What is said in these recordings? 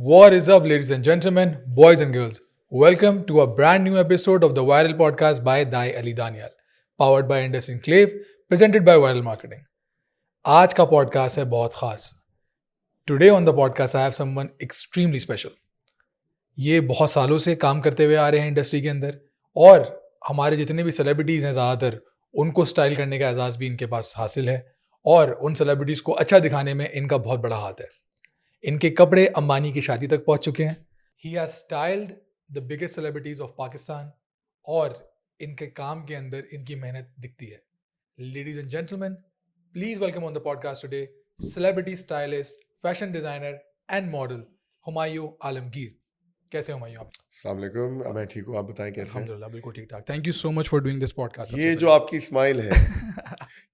What is up, ladies and gentlemen, boys and girls? Welcome to a brand new episode of the Viral Podcast by Dai Ali Daniel, powered by Indus Enclave, presented by Viral Marketing. आज का podcast है बहुत खास. Today on the podcast I have someone extremely special. ये बहुत सालों से काम करते हुए आ रहे हैं इंडस्ट्री के अंदर और हमारे जितने भी सेलिब्रिटीज़ हैं ज़्यादातर उनको स्टाइल करने का एजाज़ भी इनके पास हासिल है और उन सेलिब्रिटीज़ को अच्छा दिखाने में इनका बहुत बड़ा हाथ है. इनके कपड़े अंबानी की शादी तक पहुंच चुके हैं. He has styled the biggest celebrities of Pakistan और इनके काम के अंदर इनकी मेहनत दिखती है. Ladies and gentleman, please welcome on the podcast today celebrity stylist, fashion designer and model Humayun Alamgir. कैसे हुमायूं आप? अस्सलाम वालेकुम. मैं ठीक हूँ, आप बताएं कैसे हैं? अल्हम्दुलिल्लाह बिल्कुल ठीक ठाक. Thank you so much for doing this podcast. ये जो आपकी स्माइल है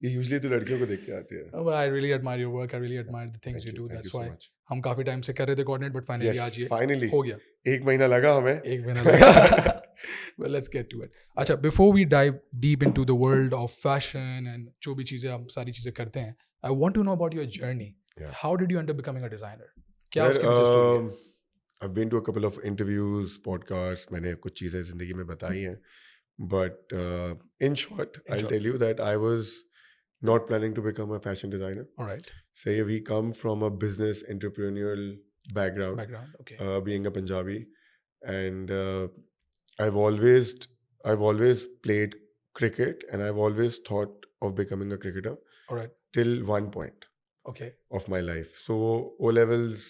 ये यूजुअली तो लड़कियों को देख के आती है. I really admire your work. I really admire the things you do. Thank that's you so why much. हम काफी टाइम से कर रहे थे कोऑर्डिनेट, बट फाइनली आज ये फाइनली हो गया. 1 महीना लगा हमें. एक महीना लगा. Well, let's get to it. अच्छा, before we dive deep into the world of fashion and जो भी चीज़ें हम सारी चीज़ें करते हैं, I want to know about your journey. Yeah. How did you end up becoming a designer? क्या Well, उसके पीछे story है? I've been to a couple of interviews, podcasts. मैंने कुछ चीज़ें ज़िंदगी में बताई हैं. But in short, I'll tell you that I was not planning to become a fashion designer. All right. Say we come from a business entrepreneurial background. Okay. Being a Punjabi, and I've always played cricket, and I've always thought of becoming a cricketer All right. till one point Okay. of my life. So O levels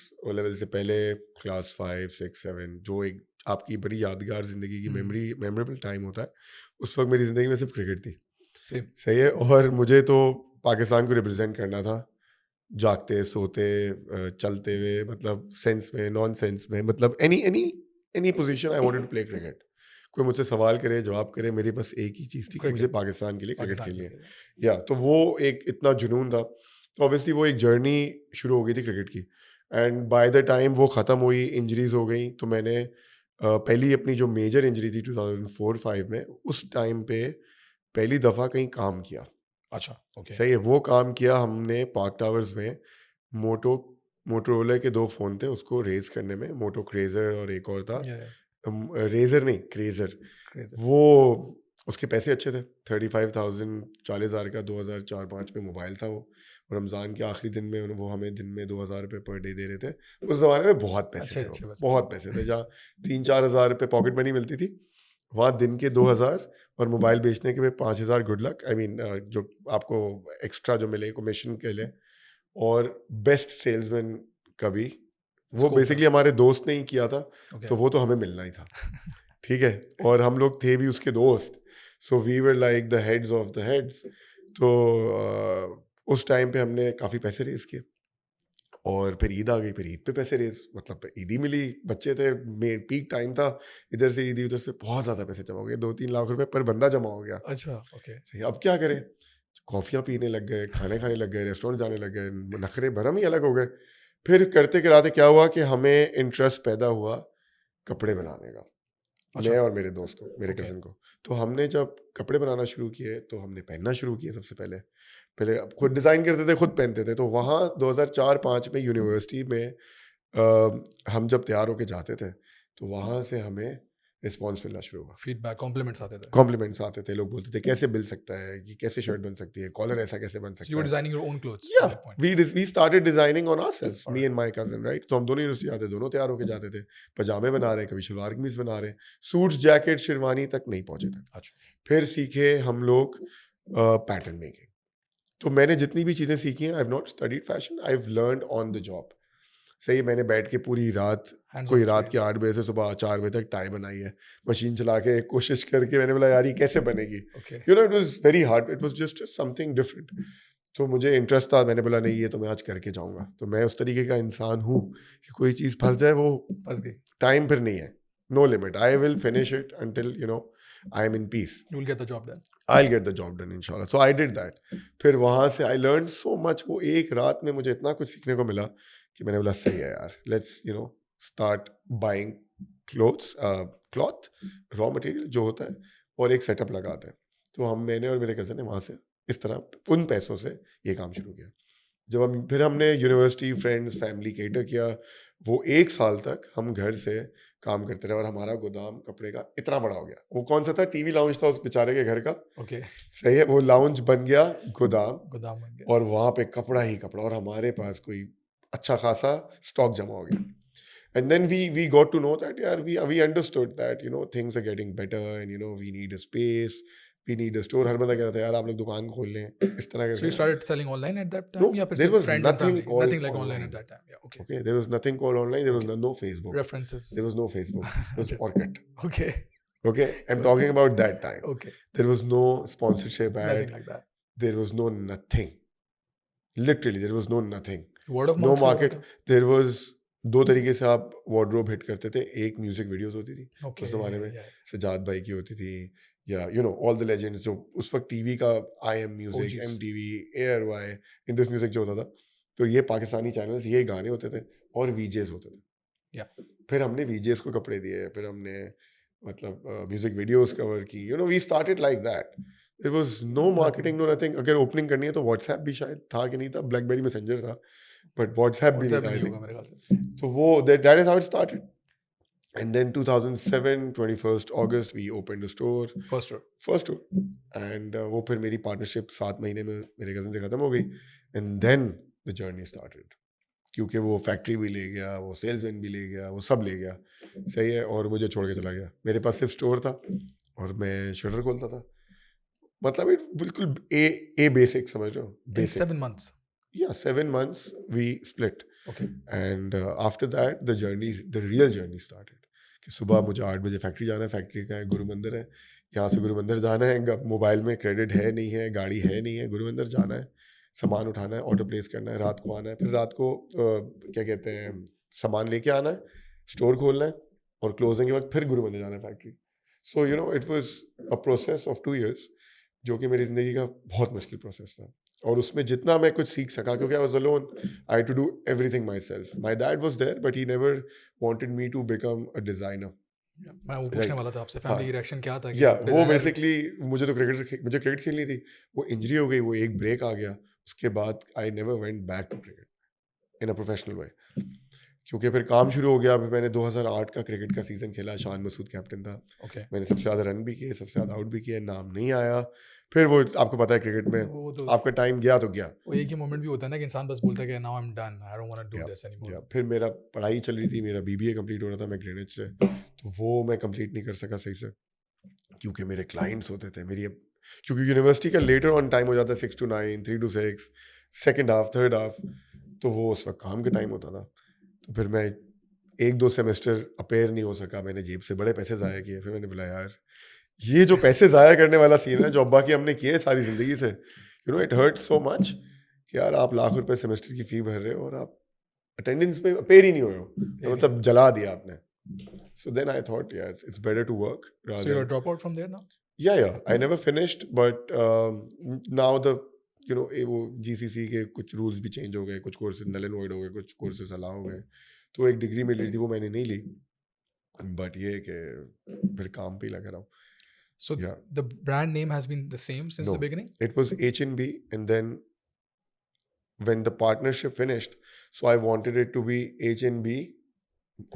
से पहले class 5, 6, 7 जो एक आपकी बड़ी यादगार जिंदगी की memorable time होता है, उस वक्त मेरी जिंदगी में सिर्फ क्रिकेट थी. Same. सही है. और मुझे तो पाकिस्तान को रिप्रेजेंट करना था, जागते सोते चलते हुए, मतलब सेंस में, नॉन सेंस में, मतलब any position I wanted to play cricket. कोई मुझसे सवाल करे, जवाब करे, मेरी बस एक ही चीज़ थी कि मुझे पाकिस्तान के लिए क्रिकेट खेलनी है. या तो वो एक इतना जुनून था. ऑब्वियसली वो एक जर्नी शुरू हो गई थी क्रिकेट की, एंड बाय द टाइम वो ख़त्म हुई, इंजरीज हो गई, तो मैंने पहली अपनी जो मेजर इंजरी थी 2004-5 में, उस टाइम पे पहली दफ़ा कहीं काम किया. अच्छा. Okay. सही है. वो काम किया हमने पार्क टावर्स में. मोटोरोला के 2 फ़ोन थे उसको रेज करने में, मोटो क्रेजर और एक और था. Yeah. रेजर नहीं, क्रेजर. Crazy. वो उसके पैसे अच्छे थे. 35,000, 40,000 का 2004-5 में मोबाइल था वो. रमज़ान के आखिरी दिन में वो हमें दिन में 2,000 रुपये पर डे दे रहे थे. उस ज़माने में बहुत पैसे थे. अच्छे बहुत पैसे थे. जहाँ 3-4 हज़ार रुपये पॉकेट मनी मिलती थी, वहाँ दिन के 2,000 और मोबाइल बेचने के 5,000 गुड लक. आई मीन जो आपको एक्स्ट्रा जो मिले कमीशन के लिए. और बेस्ट सेल्समैन का भी वो बेसिकली हमारे दोस्त ने ही किया था. Okay. तो वो तो हमें मिलना ही था. ठीक है. और हम लोग थे भी उसके दोस्त. So we were like the heads of the heads. तो उस टाइम पे हमने काफ़ी पैसे रेज किए, और फिर ईद आ गई. फिर ईद पे पैसे रेज, मतलब ईद ही मिली. बच्चे थे, पीक टाइम था. इधर से ईदी, उधर से बहुत ज़्यादा पैसे जमा हो गए. 2-3 लाख रुपए पर बंदा जमा हो गया. अच्छा. Okay. सही. अब क्या करें? कॉफ़ियाँ पीने लग गए, खाने खाने लग गए, रेस्टोरेंट जाने लग गए, नखरे भरम ही अलग हो गए. फिर करते कराते क्या हुआ कि हमें इंटरेस्ट पैदा हुआ कपड़े बनाने का. मैं और मेरे दोस्त को, मेरे कज़न को. तो हमने जब कपड़े बनाना शुरू किए तो हमने पहनना शुरू किए. सबसे पहले खुद डिज़ाइन करते थे, खुद पहनते थे. तो वहाँ 2004-5 में यूनिवर्सिटी में हम जब तैयार होके जाते थे, तो वहाँ से हमें रिस्पॉन्स मिलना शुरू हुआ. फीडबैक, कॉम्प्लीमेंट्स आते थे. कॉम्प्लीमेंट्स आते थे. लोग बोलते थे कैसे मिल सकता है, कि कैसे शर्ट बन सकती है, कॉलर ऐसा कैसे बन सकता है. You were designing your own clothes. Yeah, at that point. we started designing on ourselves, me and my cousin, right? तो हम दोनों यूनिवर्सिटी आते, दोनों तैयार होके जाते थे. पजामे बना रहे, कभी शलवार कमीज बना रहे, सूट्स, जैकेट, शेरवानी तक नहीं पहुंचे थे. अच्छा. फिर सीखे हम लोग पैटर्न मेकिंग. तो मैंने जितनी भी चीज़ें सीखी हैं, I have not studied fashion, I have learned on the job. सही. मैंने बैठ के पूरी रात, कोई रात के 8 बजे से सुबह 4 बजे तक टाई बनाई है, मशीन चला के कोशिश करके. मैंने बोला यार ये कैसे बनेगी. You know, it was very hard. It was just something different. तो मुझे इंटरेस्ट था. मैंने बोला नहीं, ये तो मैं आज करके जाऊंगा. तो मैं उस तरीके का इंसान हूँ कि कोई चीज़ फंस जाए, वो फंस गई, टाइम फिर नहीं है, no limit. I will finish it until you know I am in peace. You will get the job done. I'll get the job done इंशाल्लाह. So I did that. फिर वहाँ से I learned so much. वो एक रात में मुझे इतना कुछ सीखने को मिला कि मैंने बोला सही है यार, let's start buying cloth, raw material जो होता है, और एक सेटअप लगाते हैं. तो मैंने और मेरे कज़न ने वहाँ से इस तरह उन पैसों से ये काम शुरू किया. जब हम फिर हमने यूनिवर्सिटी फ्रेंड्स फैमिली केटर किया, वो 1 साल तक हम घर से काम करते रहे और हमारा गोदाम कपड़े का इतना बड़ा हो गया। वो कौन सा था, टीवी लाउंज था उस बेचारे के घर का, ओके, सही है, वो लाउंज बन गया गोदाम, गोदाम बन गया। और वहाँ पे कपड़ा ही कपड़ा, और हमारे पास कोई अच्छा खासा स्टॉक जमा हो गया। And then we got to know that, yeah, we understood that, you know, things are getting better and, you know, we need a space, we need a store. हर बंदा कह रहा था यार आप लोग दुकान खोल लें इस तरह So you करके। started selling online at that No, time या फिर there सिर्फ was friends and nothing family? called Nothing like online online. at that time. Yeah, okay. Okay, there was nothing called online. There was Okay. no Facebook. References. There was no Facebook. It was अच्छा, Orkut. okay, Okay, I'm talking about that time. okay. There was no sponsorship ad. Nothing like that. There was no nothing. Literally, there was no nothing. Word of No mouth से market. होता था? There was दो तरीके से आप wardrobe hit करते थे। एक म्यूजिक वीडियोस होती थी Okay, उस जमाने में, yeah. सजाद भाई की होती थी, या you know all the legends जो उस वक्त टीवी का, IM music, OGs. MTV, ARY, Indus music जो होता था, तो ये पाकिस्तानी चैनल्स, ये गाने होते थे और VJs होते थे। Yeah. फिर हमने VJs को कपड़े दिए, फिर हमने मतलब म्यूजिक वीडियोस कवर की, you know we started like that. There was no marketing, no nothing. अगर ओपनिंग करनी है तो व्हाट्सएप भी शायद था कि नहीं था, ब्लैकबेरी मैसेंजर था, बट व्हाट्सएप भी नहीं WhatsApp था भी आई नहीं थिंक। होगा मेरे ख्याल से। So that is how it started. And then 2007, 21st August, we opened a store. First store. First store. And वो फिर मेरी पार्टनरशिप 7 महीने में मेरे कज़न से ख़त्म हो गई. And then the journey started. क्योंकि वो फैक्ट्री भी ले गया, वो सेल्समैन भी ले गया, वो सब ले गया, सही है, और मुझे छोड़ के चला गया। मेरे पास सिर्फ स्टोर था और मैं शटर खोलता था। मतलब it बिल्कुल ए बेसिक समझ रहे हो? In Basic. 7 months. Yeah, 7 months we split. Okay. And after that the real journey started. कि सुबह मुझे 8 बजे फैक्ट्री जाना है, फैक्ट्री का है गुरु मंदिर है, यहाँ से गुरु मंदिर जाना है, मोबाइल में क्रेडिट है नहीं है, गाड़ी है नहीं है, गुरु मंदिर जाना है, सामान उठाना है, ऑर्डर प्लेस करना है, रात को आना है, फिर रात को क्या कहते हैं सामान लेके आना है, स्टोर खोलना है, और क्लोजिंग के वक्त फिर गुरु मंदिर जाना है factory. So you know it was a process of 2 years, जो कि मेरी ज़िंदगी का बहुत मुश्किल प्रोसेस था, और उसमें जितना मैं कुछ सीख सका, क्योंकि I was alone, I had to do everything myself. My dad was there but he never wanted me to become a designer. मैं वो पूछने वाला था आपसे, फैमिली हाँ। की रिएक्शन क्या था? कि या आप वो designer- बेसिकली मुझे क्रिकेट खेलनी थी, वो इंजरी हो गई, वो एक ब्रेक आ गया, उसके बाद I never went back to cricket in a professional way, क्योंकि फिर काम शुरू हो गया। फिर मैंने 2008 का क्रिकेट का सीज़न खेला, शान मसूद कैप्टन था, Okay. मैंने सबसे ज़्यादा रन भी किए, सबसे ज़्यादा आउट भी किए, नाम नहीं आया। फिर वो आपको पता है क्रिकेट में वो तो आपका टाइम गया तो गया। वो एक ही मोमेंट भी होता है ना कि इंसान बस बोलता है कि now I am done, I don't want to do this anymore. फिर मेरा पढ़ाई चल रही थी, मेरा BBA कंप्लीट हो रहा था, मैं ग्रेनिच से, तो वो मैं कंप्लीट नहीं कर सका सही से, क्योंकि मेरे क्लाइंट्स होते थे मेरी, क्योंकि यूनिवर्सिटी का लेटर ऑन टाइम हो जाता है 6 to 9, 3 to 6, second half, third half, तो वो उस वक्त काम का टाइम होता था। तो फिर मैं 1-2 सेमेस्टर अपेयर नहीं हो सका, मैंने जेब से बड़े पैसे ज़ाया किए। फिर मैंने बोला यार ये जो पैसे ज़ाया करने वाला सीन है, जो अब्बा की हमने किए सारी ज़िंदगी से, you know it hurt so much कि यार आप लाख रुपए सेमेस्टर की फ़ी भर रहे हो और आप अटेंडेंस में अपेयर ही नहीं हुए हो, मतलब जला दिया आपने। सो देन आई थॉट यार it's better to work So you're a dropout from there now? yeah, I never finished, but now the you know वो GCC के कुछ रूल्स भी चेंज हो गए, कुछ कोर्सेज नल एंड वॉइड हो गए, कुछ कोर्सेज अलाउ हो गए, तो एक डिग्री मिल रही थी वो मैंने नहीं ली, बट ये कि फिर काम पे ही लगा रहा हूँ। So Yeah. the brand name has been the same since No. the beginning? It was H&B, and then when the partnership finished, so I wanted it to be H&B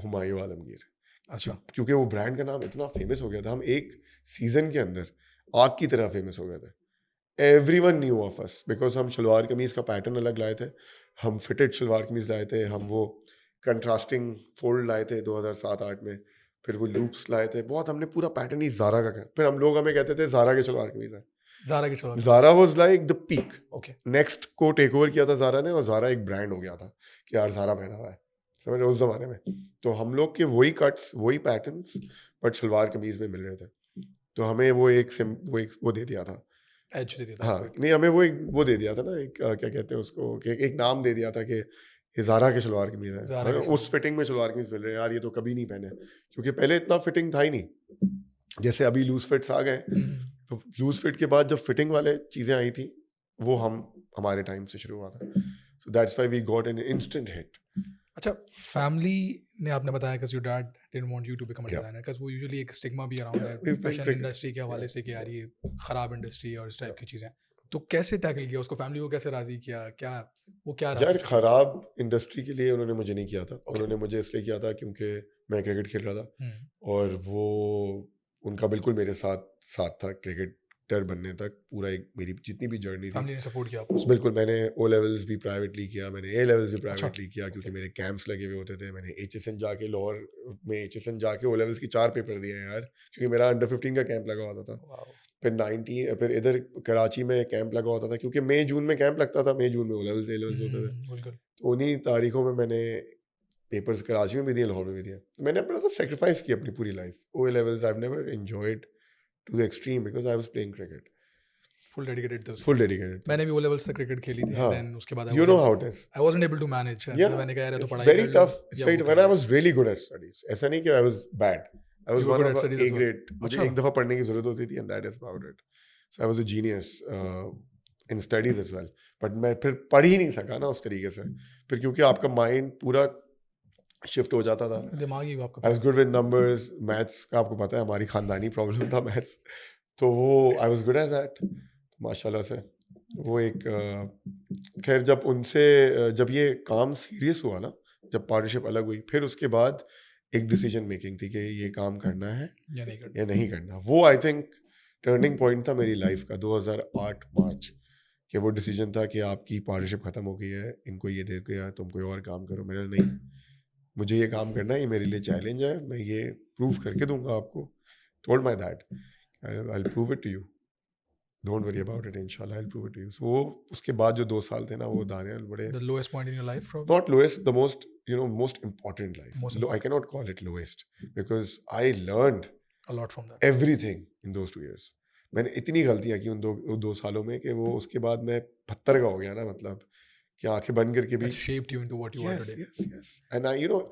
Humayun Alamgir. अच्छा, क्योंकि वो ब्रांड का नाम इतना फेमस हो गया था, हम एक सीजन के अंदर आग की तरह फेमस हो गए थे। Everyone new of us, because हम शलवार कमीज का पैटर्न अलग लाए थे, हम फिटेड शलवार कमीज लाए थे, हम वो कंट्रास्टिंग फोल्ड लाए थे 2007-8 में, फिर वो लूप्स लाए थे, बहुत हमने पूरा पैटर्न ही ज़ारा का कर, फिर हम लोग हमें कहते थे ज़ारा के शलवार कमीज है। ज़ारा की shalwar. Zara was like the peak. Okay. Next को टेक ओवर किया था ज़ारा ने, और ज़ारा एक ब्रांड हो गया था कि यार ज़ारा पहना हुआ है, समझ रहे हो, उस ज़माने में। तो हम लोग के वही कट्स, वही पैटर्न्स, बट शलवार कमीज में मिल रहे थे, तो हमें वो वो दे दिया था, Edge दे दिया था हाँ आपको। नहीं, हमें वो दे दिया था ना, एक क्या कहते हैं उसको, कि एक नाम दे दिया था कि ये ज़ारा के शलवार कमीज है, ज़ारा के हाँ, उस फिटिंग में शलवार कमीज मिल रहे हैं यार, ये तो कभी नहीं पहने, क्योंकि पहले इतना फिटिंग था ही नहीं, जैसे अभी लूज फिट्स आ गए। तो लूज फिट के बाद जब फिटिंग वाले चीज़ें आई थी, वो हमारे टाइम से शुरू हुआ था, so that's why we got an instant hit. अच्छा, फैमिली ने आपने बताया कि your dad didn't want you to become a Yeah. Designer, because वो यूजुअली एक स्टिग्मा भी अराउंड है we've been fashion tricked. Industry के हवाले से कि यार ये खराब इंडस्ट्री है और इस टाइप की चीज़ें। तो कैसे टैकल किया उसको, फैमिली को कैसे राजी किया, क्या वो क्या रहा यार सिचुएशन? खराब इंडस्ट्री के लिए उन्होंने मुझे नहीं किया था, Okay. उन्होंने मुझे इसलिए किया था क्योंकि मैं क्रिकेट खेल रहा था हम्म, और वो उनका बिल्कुल मेरे साथ साथ था क्रिकेटर बनने तक। पूरा एक मेरी जितनी भी जर्नी थी, फैमिली ने सपोर्ट किया आपको उसमें? बिल्कुल। मैंने ओ लेवल्स भी प्राइवेटली किया, मैंने ए लेवल्स भी अच्छा, प्राइवेटली किया क्योंकि okay. मेरे कैंप्स लगे हुए होते थे। मैंने HSN जाके लाहौर में HSN जाके ओ लेवल्स की 4 पेपर दिए हैं यार, क्योंकि मेरा अंडर 15 का कैंप लगा होता था। Wow. फिर 19 फिर इधर कराची में कैंप लगा होता था क्योंकि मई जून में कैंप लगता था, मई जून में ओ लेवल्स ए लेवल्स होते थे। बिल्कुल। तो उन्हीं तारीखों में मैंने पेपर्स कराची में भी दिए, लाहौर में भी दिए। तो मैंने अपना सब सेक्रीफाइस किया अपनी पूरी life. O levels I have never enjoyed to the extreme because I was playing cricket, full dedicated थे उसके फुल लिए। डेडिकेटेड था। मैंने भी वो लेवल्स तक क्रिकेट खेली थी, हाँ, देन उसके बाद you know how it is. I wasn't able to manage. Yeah, मैंने कहा यार ये तो it's पढ़ाई very कर लो tough. It's या very वो tough. कर When I low. was really good at studies, ऐसा नहीं कि I was bad. I was You were one good of at a studies A as well? grade. मुझे अच्छा। एक दफा पढ़ने की जरूरत होती थी and that is about it. So I was a genius in studies as well. But मैं फिर पढ़ ही नहीं सका ना उस तरीके से। फिर क्योंकि आपका माइंड पूरा शिफ्ट हो जाता था। दिमाग ही आपका I was पूरा। good with numbers. मैथ्स का आपको पता है हमारी खानदानी प्रॉब्लम था मैथ्स। तो वो I was good at that. माशाल्लाह से वो एक खैर जब उनसे जब ये काम सीरियस हुआ ना, जब पार्टनरशिप अलग हुई, फिर उसके बाद एक डिसीजन मेकिंग थी कि ये काम करना है या नहीं करना। या नहीं करना। वो आई थिंक टर्निंग पॉइंट था मेरी लाइफ का 2008 मार्च, कि वो डिसीजन था कि आपकी पार्टनरशिप खत्म हो गई है, इनको ये दे गया, तुम कोई और काम करो। मैंने नहीं, मुझे ये काम करना है, ये मेरे लिए चैलेंज है, मैं ये प्रूव करके दूंगा आपको। Told my dad I will prove it to you, don't worry about it, इंशाल्लाह I will prove it to you. So वो उसके बाद जो 2 साल थे ना, वो दानियाल बड़े, the lowest point in your life probably? not lowest, the most, most important life. Most I important. cannot call it lowest because I learned A lot from that. everything in those 2 years. मैंने इतनी गलतियां की उन दो सालों में कि वो उसके बाद मैं पत्थर का हो गया ना, मतलब कि आंखें बंद करके भी। That shaped you into what you are yes today. yes yes and I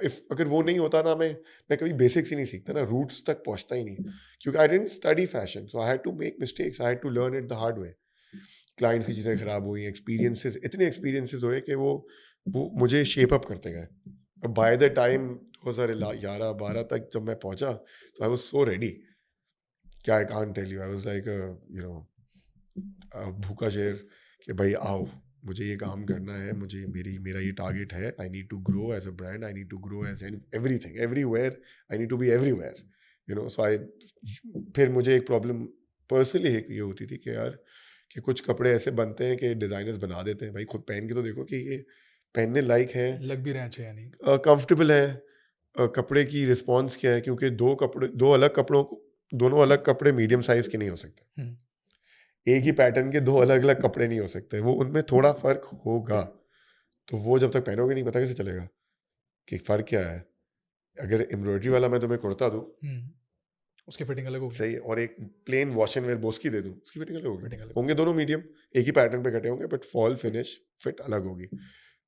if अगर वो नहीं होता ना, मैं कभी बेसिक्स ही नहीं सीखता ना, रूट्स तक पहुंचता ही नहीं, क्योंकि I didn't study fashion, so I had to make mistakes, I had to learn it the hard way. Clients की चीज़ें खराब हुई, एक्सपीरियंसेस, इतने एक्सपीरियंसेस हुए कि वो मुझे शेप अप करते गए। बाय द टाइम 2011-12 तक जब मैं पहुंचा, तो आई वाज सो रेडी, क्या I can't tell you, I was like भूखा शेर कि भाई आओ, मुझे ये काम करना है, मुझे मेरा ये टारगेट है, I need to grow as a brand, I need to grow as everything everywhere, I need to be everywhere, so I फिर मुझे एक प्रॉब्लम पर्सनली ये होती थी कि यार कि कुछ कपड़े ऐसे बनते हैं कि डिज़ाइनर्स बना देते हैं, भाई खुद पहन के तो देखो कि ये पहनने लायक हैं, लग भी रहे हैं अच्छे या नहीं। कंफर्टेबल है, कपड़े की रिस्पॉन्स क्या है, क्योंकि दोनों अलग कपड़े मीडियम साइज के नहीं हो सकते, एक ही पैटर्न के 2 अलग अलग कपड़े नहीं हो सकते, वो उनमें थोड़ा फर्क होगा। तो वो जब तक पहनोगे नहीं, पता कैसे चलेगा कि फ़र्क क्या है। अगर एम्ब्रॉयडरी वाला मैं तुम्हें कुर्ता दूँ, उसकी फिटिंग अलग होगी, सही, और एक प्लेन वॉश एंड वेयर बोस की दे दूँ, उसकी फिटिंग अलग फिटिंग होगी। अलग होंगे दोनों मीडियम, एक ही पैटर्न पे कटे होंगे, बट फॉल फिनिश फिट अलग होगी।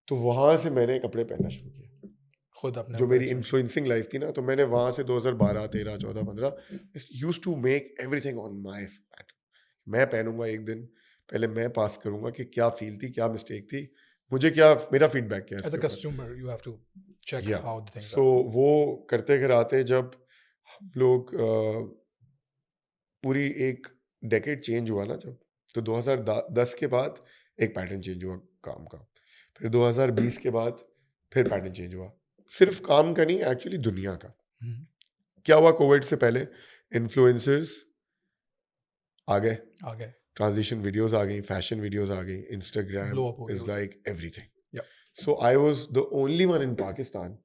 तो वहाँ से मैंने कपड़े पहनना शुरू किया, खुद अपने जो ऊपर मेरी experiment। इन्फ्लुएंसिंग लाइफ थी ना, तो मैंने वहाँ से 2012, 13, 14, 15 used to make everything on my pattern. मैं पहनूंगा एक दिन, पहले मैं पास करूंगा कि क्या फील थी, क्या मिस्टेक थी, मुझे क्या, मेरा फीडबैक क्या है As a इसके ऊपर। consumer, you have to check या how the things so are. वो करते कराते जब हम लोग पूरी एक डेकेड चेंज हुआ ना, जब, तो 2010 के बाद एक पैटर्न चेंज हुआ काम का, फिर 2020 के बाद फिर पैटर्न चेंज हुआ, सिर्फ काम का नहीं, एक्चुअली दुनिया का। क्या हुआ, कोविड से पहले इन्फ्लुएंसर्स आ गए, ट्रांजिशन वीडियोस आ गई, फैशन वीडियोस आ गई, इंस्टाग्राम Blow up हो इज गया like everything. Yeah. So I was the only one in Pakistan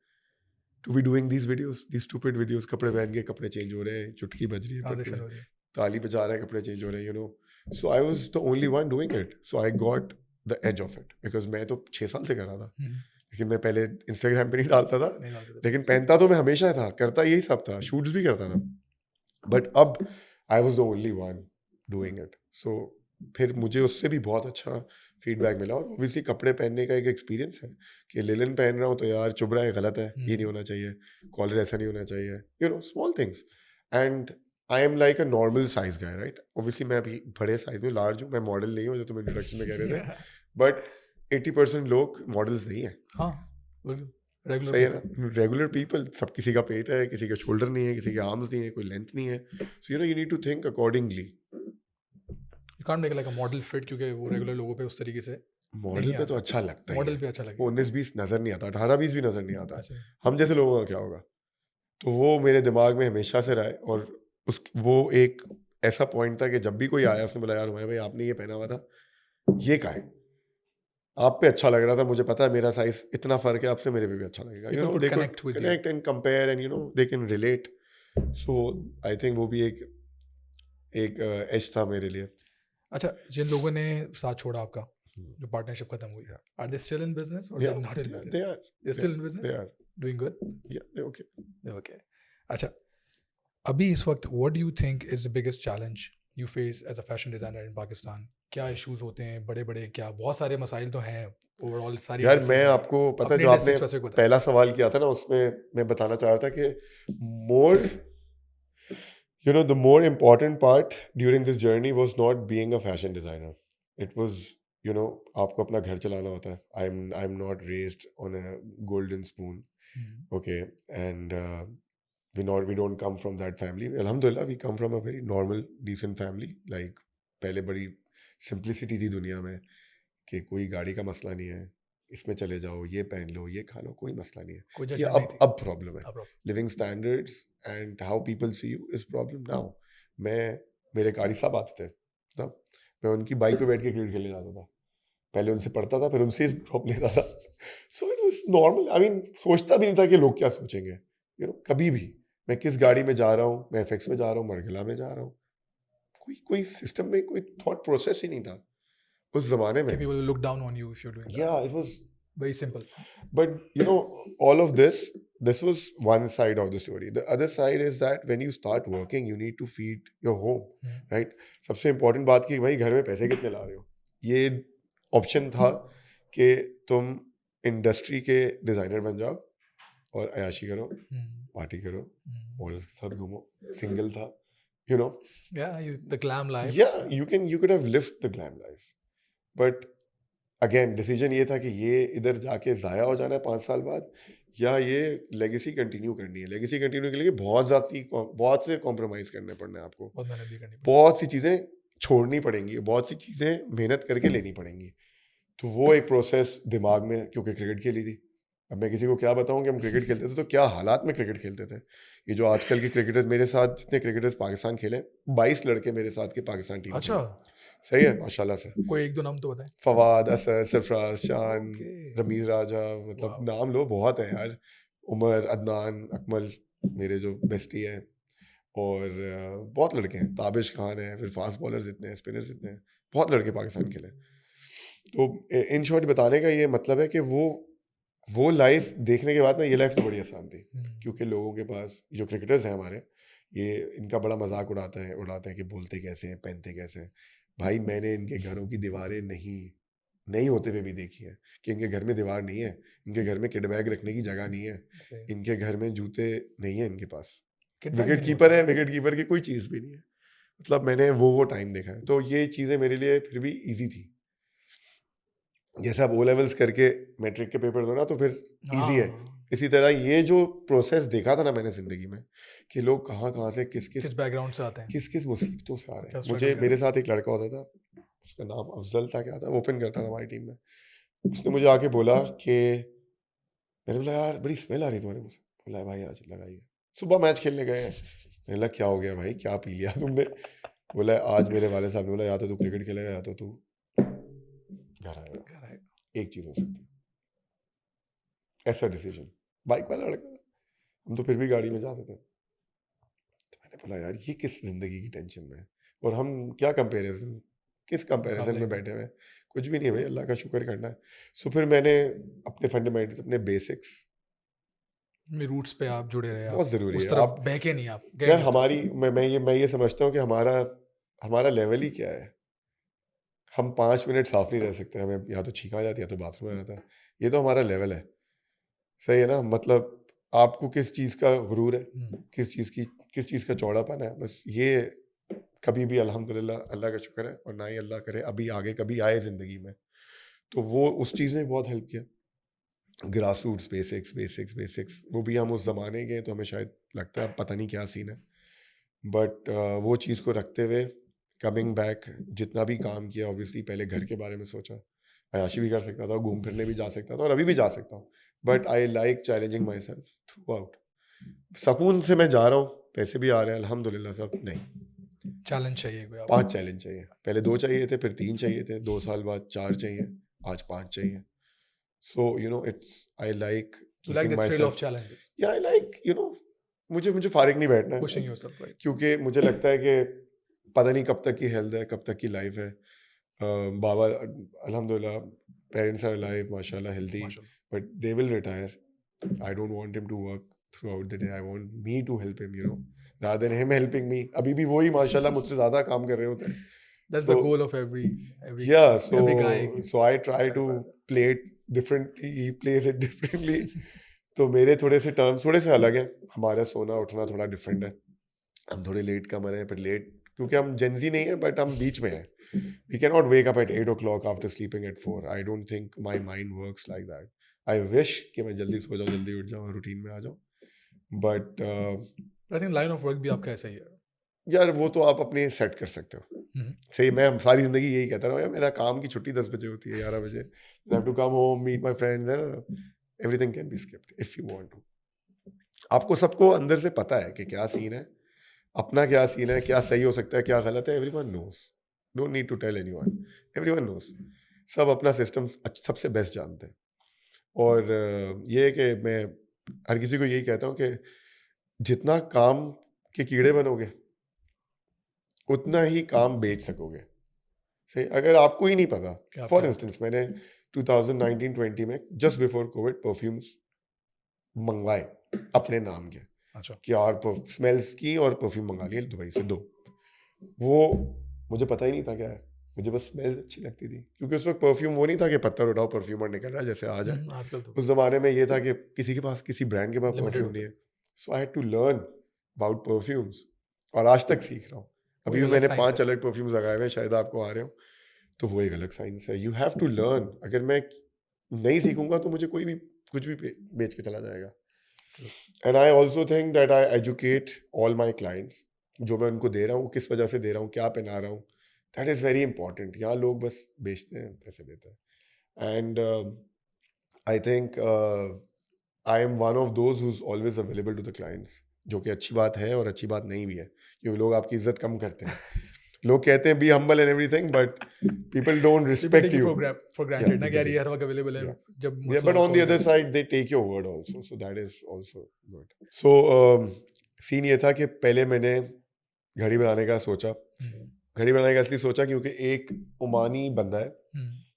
to be doing these videos, these stupid videos, कपड़े पहन के कपड़े चेंज हो रहे हैं, चुटकी बज रही है, Transition हो रही है। ताली बजा रहा है, कपड़े चेंज हो रहे हैं, so I was the only one doing it, so I got the edge of it, because मैं तो 6 साल से कर रहा था, लेकिन मैं पहले इंस्टाग्राम पे नहीं डालता था, लेकिन पहनता तो मैं हमेशा था, करता यही सब था, शूट्स भी करता था, बट अब I was the only one doing it. So फिर मुझे उससे भी बहुत अच्छा फीडबैक मिला, और ऑब्वियसली कपड़े पहनने का एक एक्सपीरियंस है कि लिनन पहन रहा हूँ तो यार चुभ रहा है, गलत है, ये नहीं होना चाहिए, कॉलर ऐसा नहीं होना चाहिए, small things, and I am like a normal size guy, right. Obviously मैं अभी बड़े साइज में लार्ज हूँ, मैं मॉडल नहीं हूँ जो तुम इंट्रोडक्शन में कह रहे थे, बट 80% लोग मॉडल्स नहीं है। हाँ, सही है ना, रेगुलर पीपल, सब, किसी का पेट है, किसी का शोल्डर नहीं है, किसी के आर्म्स नहीं है, कोई लेंथ नहीं है, so you need to think accordingly. You can't make like a model fit क्योंकि वो regular लोगों पे उस तरीके से मॉडल नहीं पे तो आता। अच्छा लगता ही मॉडल है, पे अच्छा लगेगा। वो 19-20 नज़र नहीं आता, 18-20 भी नज़र नहीं आता, ऐसे हम जैसे लोगों का क्या होगा। तो वो मेरे दिमाग में हमेशा से रहा है, और वो एक ऐसा पॉइंट था कि जब भी कोई आया उसने बोला यार हुमायूं भाई आपने ये पहना हुआ था, ये का है, आप पे अच्छा लग रहा था, मुझे पता है मेरा साइज इतना फर्क है आपसे, मेरे पे भी अच्छा लगेगा, people could they could connect with you. Connect and compare and they can relate. So I think वो भी एक एक एज था मेरे लिए। अच्छा, जिन लोगों ने साथ छोड़ा आपका, जो पार्टनरशिप खत्म हुई, Yeah. are they still in business or Yeah, they're not in yeah, business? they are. They're still in business? They are. Doing good? Yeah, they're okay. They're okay. अच्छा, अभी इस वक्त what do you think is the biggest challenge you face as a fashion designer in Pakistan? क्या issues होते हैं बड़े बड़े, क्या बहुत सारे मसाइल तो हैं ओवरऑल सारी यार industries मैं में। आपको पता है अपने जो industry आपने specific बता। पहला सवाल किया था ना, उसमें मैं बताना चाह रहा था कि मोर the more important part during this journey was not being a fashion designer. It was आपको अपना घर चलाना होता है. I'm not raised on a golden spoon. Okay, and we don't come from that family. Alhamdulillah, we come from a very normal, decent family. Like पहले बड़ी simplicity थी दुनिया में कि कोई गाड़ी का मसला नहीं है, इसमें चले जाओ, ये पहन लो, ये खा लो, कोई मसला नहीं है. कोई ये जजमेंट नहीं थी। अब प्रॉब्लम है. अब problem। Living standards and how people see you is problem now. मेरे कारी साहब आते थे तब, मैं उनकी बाइक पे बैठ के क्रिकेट खेलने जाता था. पहले उनसे पढ़ता था, फिर उनसे ड्रॉप लेता था. So it was normal. I mean सोचता भी नहीं था कि लोग क्या सोचेंगे. कभी भी मैं किस गाड़ी में जा रहा हूँ, मैं एफएक्स में जा रहा हूँ, मरगिला में जा रहा हूँ, कोई सिस्टम में कोई थॉट प्रोसेस ही नहीं था उस जमाने में. People will look down on you if you're doing that. Yeah, it was. Very simple. But all of this was one side of the story. The other side is that when you start working, you need to feed your home, right? सबसे important बात कि भाई घर में पैसे कितने ला रहे हो. ये ऑप्शन था कि तुम इंडस्ट्री के डिजाइनर बन जाओ और अयाशी करो, पार्टी करो, मॉडल्स के साथ घूमो. सिंगल था, Yeah, the glam life. yeah, you could have lived the glam life, but again decision ये था कि ये इधर जाके ज़ाया हो जाना है 5 साल बाद, या ये लेगेसी कंटिन्यू करनी है. लेगेसी कंटिन्यू के लिए बहुत से कॉम्प्रोमाइज़ करने पड़ने हैं आपको, बहुत मेहनत भी करनी पड़ेगी। बहुत सी चीज़ें छोड़नी पड़ेंगी, बहुत सी चीज़ें मेहनत करके लेनी पड़ेंगी. तो वो एक प्रोसेस दिमाग में, क्योंकि क्रिकेट खेली थी. अब मैं किसी को क्या बताऊं कि हम क्रिकेट खेलते थे तो क्या हालात में क्रिकेट खेलते थे. ये जो आजकल के क्रिकेटर्स मेरे साथ, जितने क्रिकेटर्स पाकिस्तान खेले, 22 लड़के मेरे साथ के पाकिस्तान टीम. अच्छा, सही है माशाल्लाह से. कोई एक दो नाम तो बताएं। फवाद, असद, सरफराज, शान, Okay. रमीज राजा, मतलब Wow. नाम लो बहुत हैं यार. उमर, अदनान, अकमल मेरे जो बेस्टी हैं, और बहुत लड़के हैं. ताबिश खान है, फिर फास्ट बॉलर्स इतने हैं, स्पिनर्स इतने हैं, बहुत लड़के पाकिस्तान खेले. तो इन शॉर्ट बताने का ये मतलब है कि वो लाइफ देखने के बाद ना, ये लाइफ तो बड़ी आसान थी. क्योंकि लोगों के पास जो क्रिकेटर्स हैं हमारे, ये इनका बड़ा मजाक उड़ाते हैं कि बोलते कैसे हैं, पहनते कैसे हैं. भाई मैंने इनके घरों की दीवारें नहीं होते हुए भी देखी है कि इनके घर में दीवार नहीं है, इनके घर में किड बैग रखने की जगह नहीं है, इनके घर में जूते नहीं है, इनके पास विकेट कीपर है, विकेट कीपर की कोई चीज़ भी नहीं है. मतलब मैंने वो टाइम देखा है. तो ये चीज़ें मेरे लिए फिर भी ईजी थी. जैसे आप ओ लेवल्स करके मैट्रिक के पेपर दो ना, तो फिर ईजी है. इसी तरह ये जो प्रोसेस देखा था ना मैंने जिंदगी में, कि लोग कहाँ से किस बैकग्राउंड से आते हैं, किस मुसीबतों से आ रहे हैं. struggle मुझे कर मेरे साथ एक लड़का होता था, उसका नाम अफजल था, क्या था, ओपन करता था हमारी टीम में. उसने मुझे आके बोला कि, मैंने बोला यार बड़ी स्मेल आ रही तुम्हारे मुझसे. बोला भाई आज लगाइए, सुबह मैच खेलने गए हैं. मैंने बोला क्या हो गया भाई, क्या पी लिया तुमने. बोला आज मेरे वाले साहब ने बोला या तो तू क्रिकेट खेलेगा या तो तू घर आएगा, एक चीज हो सकती है. ऐसा डिसीजन. बाइक वाला लड़का, हम तो फिर भी गाड़ी में जाते थे. तो मैंने बोला यार ये किस जिंदगी की टेंशन में है, और हम क्या कंपैरिजन, किस कंपैरिजन में बैठे हुए हैं. कुछ भी नहीं है भाई, अल्लाह का शुक्र करना है. सो फिर मैंने अपने फंडामेंटल्स, अपने बेसिक्स में रूट्स पे आप जुड़े रहे. बहुत ज़रूरी उस है. तरफ आप बहके नहीं, आप गए यार नहीं उस तरफ. मैं ये समझता हूँ कि हमारा लेवल ही क्या है. हम 5 मिनट साफ नहीं रह सकते, हमें या तो छींक आ जाती है या तो बाथरूम में आता है. ये तो हमारा लेवल है. सही है ना. मतलब आपको किस चीज़ का गुरूर है, किस चीज़ का चौड़ापन है, बस ये कभी भी अल्हम्दुलिल्लाह अल्लाह का शुक्र है, और ना ही अल्लाह करे अभी आगे कभी आए ज़िंदगी में. तो वो उस चीज़ ने बहुत हेल्प किया. ग्रास रूट्स, बेसिक्स वो भी हम उस ज़माने के, तो हमें शायद लगता है पता नहीं क्या सीन है, बट वो चीज़ को रखते हुए कमिंग बैक जितना भी काम किया ऑब्वियसली पहले घर के बारे में सोचा, अयाशी भी कर सकता था, घूम फिरने भी जा सकता था और अभी भी जा सकता हूँ, but I like challenging my self through out. सुकून से मैं जा रहा हूँ, पैसे भी आ रहे हैं अल्हम्दुलिल्लाह सब, नहीं, चैलेंज चाहिए कोई 5 चैलेंज चाहिए, पहले 2 चाहिए थे, फिर 3 चाहिए थे, 2 साल बाद 4 चाहिए, आज 5 चाहिए। So you know it's I like You like keeping the my thrill of self, challenges, या आई लाइक यू नो मुझे मुझे फारिग नहीं बैठना है, pushing yourself, right? क्योंकि मुझे लगता है कि पता नहीं कब तक की हेल्थ है, कब तक की लाइफ है। बाबा अल्हम्दुलिल्लाह पेरेंट्स आर अलाइव माशाल्लाह हेल्दी, माशाल्लाह। But they will retire. I don't want him to work throughout the day, I want me to help him, you know, rather than him helping me. अभी भी वही माशाल्लाह मुझसे ज़्यादा काम कर रहे होते हैं। That's the So goal of every yeah, so every guy. so I try to play it differently, he plays it differently. तो मेरे थोड़े से टर्म्स थोड़े से अलग हैं, हमारा सोना उठना थोड़ा डिफरेंट है, हम थोड़े लेट कमर हैं, फिर लेट क्योंकि हम जेंजी नहीं है बट हम बीच में हैं। We can not wake up at 8 o'clock after sleeping at 4। I don't think my mind works like that. I wish कि मैं जल्दी सो जाऊँ, जल्दी उठ जाऊँ, रूटीन में आ जाऊँ, but I think line of work भी आपका ऐसा ही है। यार वो तो आप अपने सेट कर सकते हो। सही, मैं सारी जिंदगी यही कहता रहा हूँ, यार मेरा काम की छुट्टी 10 बजे होती है, 11 बजे, I have to come home, meet my friends, everything can be skipped if you want to. आपको सबको अंदर से पता है कि क्या सीन है, अपना क्या सीन है, क्या सही हो सकता है, क्या गलत है, everyone knows, don't need to tell anyone, everyone knows, सब अपना सिस्टम सबसे बेस्ट जानते हैं। और ये है कि मैं हर किसी को यही कहता हूँ कि जितना काम के कीड़े बनोगे उतना ही काम बेच सकोगे। सही, अगर आपको ही नहीं पता, क्या फॉर क्या इंस्टेंस मैंने 2019-20 में जस्ट बिफोर कोविड परफ्यूम्स मंगवाए अपने नाम के, अच्छा कि और स्मेल्स की और परफ्यूम मंगा लिए दुबई से 2। वो मुझे पता ही नहीं था क्या है, मुझे बस स्मेल अच्छी लगती थी, क्योंकि उस वक्त परफ्यूम वो नहीं था कि पत्थर उठाओ परफ्यूमर निकल रहा है जैसे आज है। आजकल तो उस जमाने में ये था कि किसी के पास, किसी ब्रांड के पास लिमिटेड परफ्यूम होता नहीं है। है। So I had to learn about perfumes, और आज तक सीख रहा हूँ। वो अभी एक भी अलग मैंने साइंस 5 है। अलग परफ्यूम्स लगाए हुए हैं, शायद आपको आ रहे हो, तो वो एक अलग साइंस है। You have to learn. अगर मैं नहीं सीखूंगा तो मुझे कोई भी कुछ भी बेच के चला जाएगा। And I also think that I educate all my clients, जो मैं उनको दे रहा हूँ किस वजह से दे रहा हूँ, क्या पहना रहा हूँ, दैट इज़ वेरी इंपॉर्टेंट। यहाँ लोग बस बेचते हैं, पैसे देते हैं। And I think I am one of those who is always available to the clients, जो कि अच्छी बात है और अच्छी बात नहीं भी है, क्योंकि लोग आपकी इज्जत कम करते हैं। लोग कहते हैं be humble and everything, but people don't People respect take you you. for granted ना कि यार ये हर वक्त अवेलेबल है, Yeah. जब Yeah, मसला but हो on the कॉल other कर। side, they take your word also, so that is also good. So, scene ये था कि पहले मैंने घड़ी बनाने का सोचा। घड़ी बनाने का इसलिए सोचा क्योंकि एक ओमानी बंदा है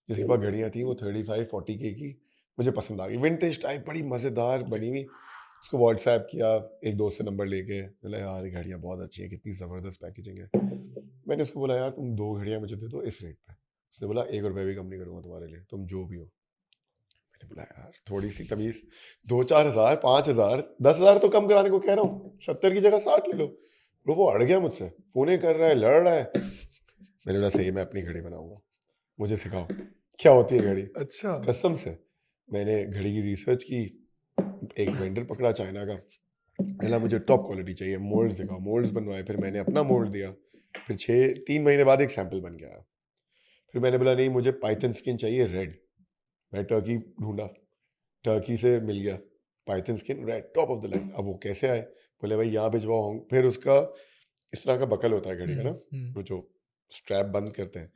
जिसके पास घड़ियाँ थी, वो 35-40K की मुझे पसंद आ गई, विंटेज टाइप, बड़ी मज़ेदार बनी हुई। उसको व्हाट्सएप किया, एक दोस्त से नंबर लेके, बोला यार ये घड़ियाँ बहुत अच्छी हैं, कितनी ज़बरदस्त पैकेजिंग है। मैंने उसको बोला यार तुम 2 घड़ियाँ मुझे दे दो इस रेट पे। उसने बोला 1 रुपये भी कम नहीं करूँगा तुम्हारे लिए, तुम जो भी हो। मैंने बोला यार थोड़ी सी तमीज़, 2-4 हज़ार, 5 हज़ार, 10 हज़ार तो कम कराने को कह रहा हूँ, 70 की जगह 60 ले लो। वो अड़ गया मुझसे, फ़ोने कर रहा है, लड़ रहा है। मैंने बोला सही है, मैं अपनी घड़ी बनाऊंगा, मुझे सिखाओ क्या होती है घड़ी। अच्छा कसम से मैंने घड़ी की रिसर्च की, एक वेंडर पकड़ा चाइना का, बोला मुझे टॉप क्वालिटी चाहिए, मोल्ड्स दिखाओ, मोल्ड्स बनवाए, फिर मैंने अपना मोल्ड दिया, फिर 3 महीने बाद एक सैंपल बन गया। फिर मैंने बोला नहीं मुझे पाइथन स्किन चाहिए रेड, मैं टर्की ढूंढा, टर्की से मिल गया Python skin red, top of the line. अब वो कैसे आए, बोले भाई यहाँ भिजवाओ। फिर उसका इस तरह का बकल होता है घड़ी का ना, वो जो स्ट्रैप बंद करते हैं,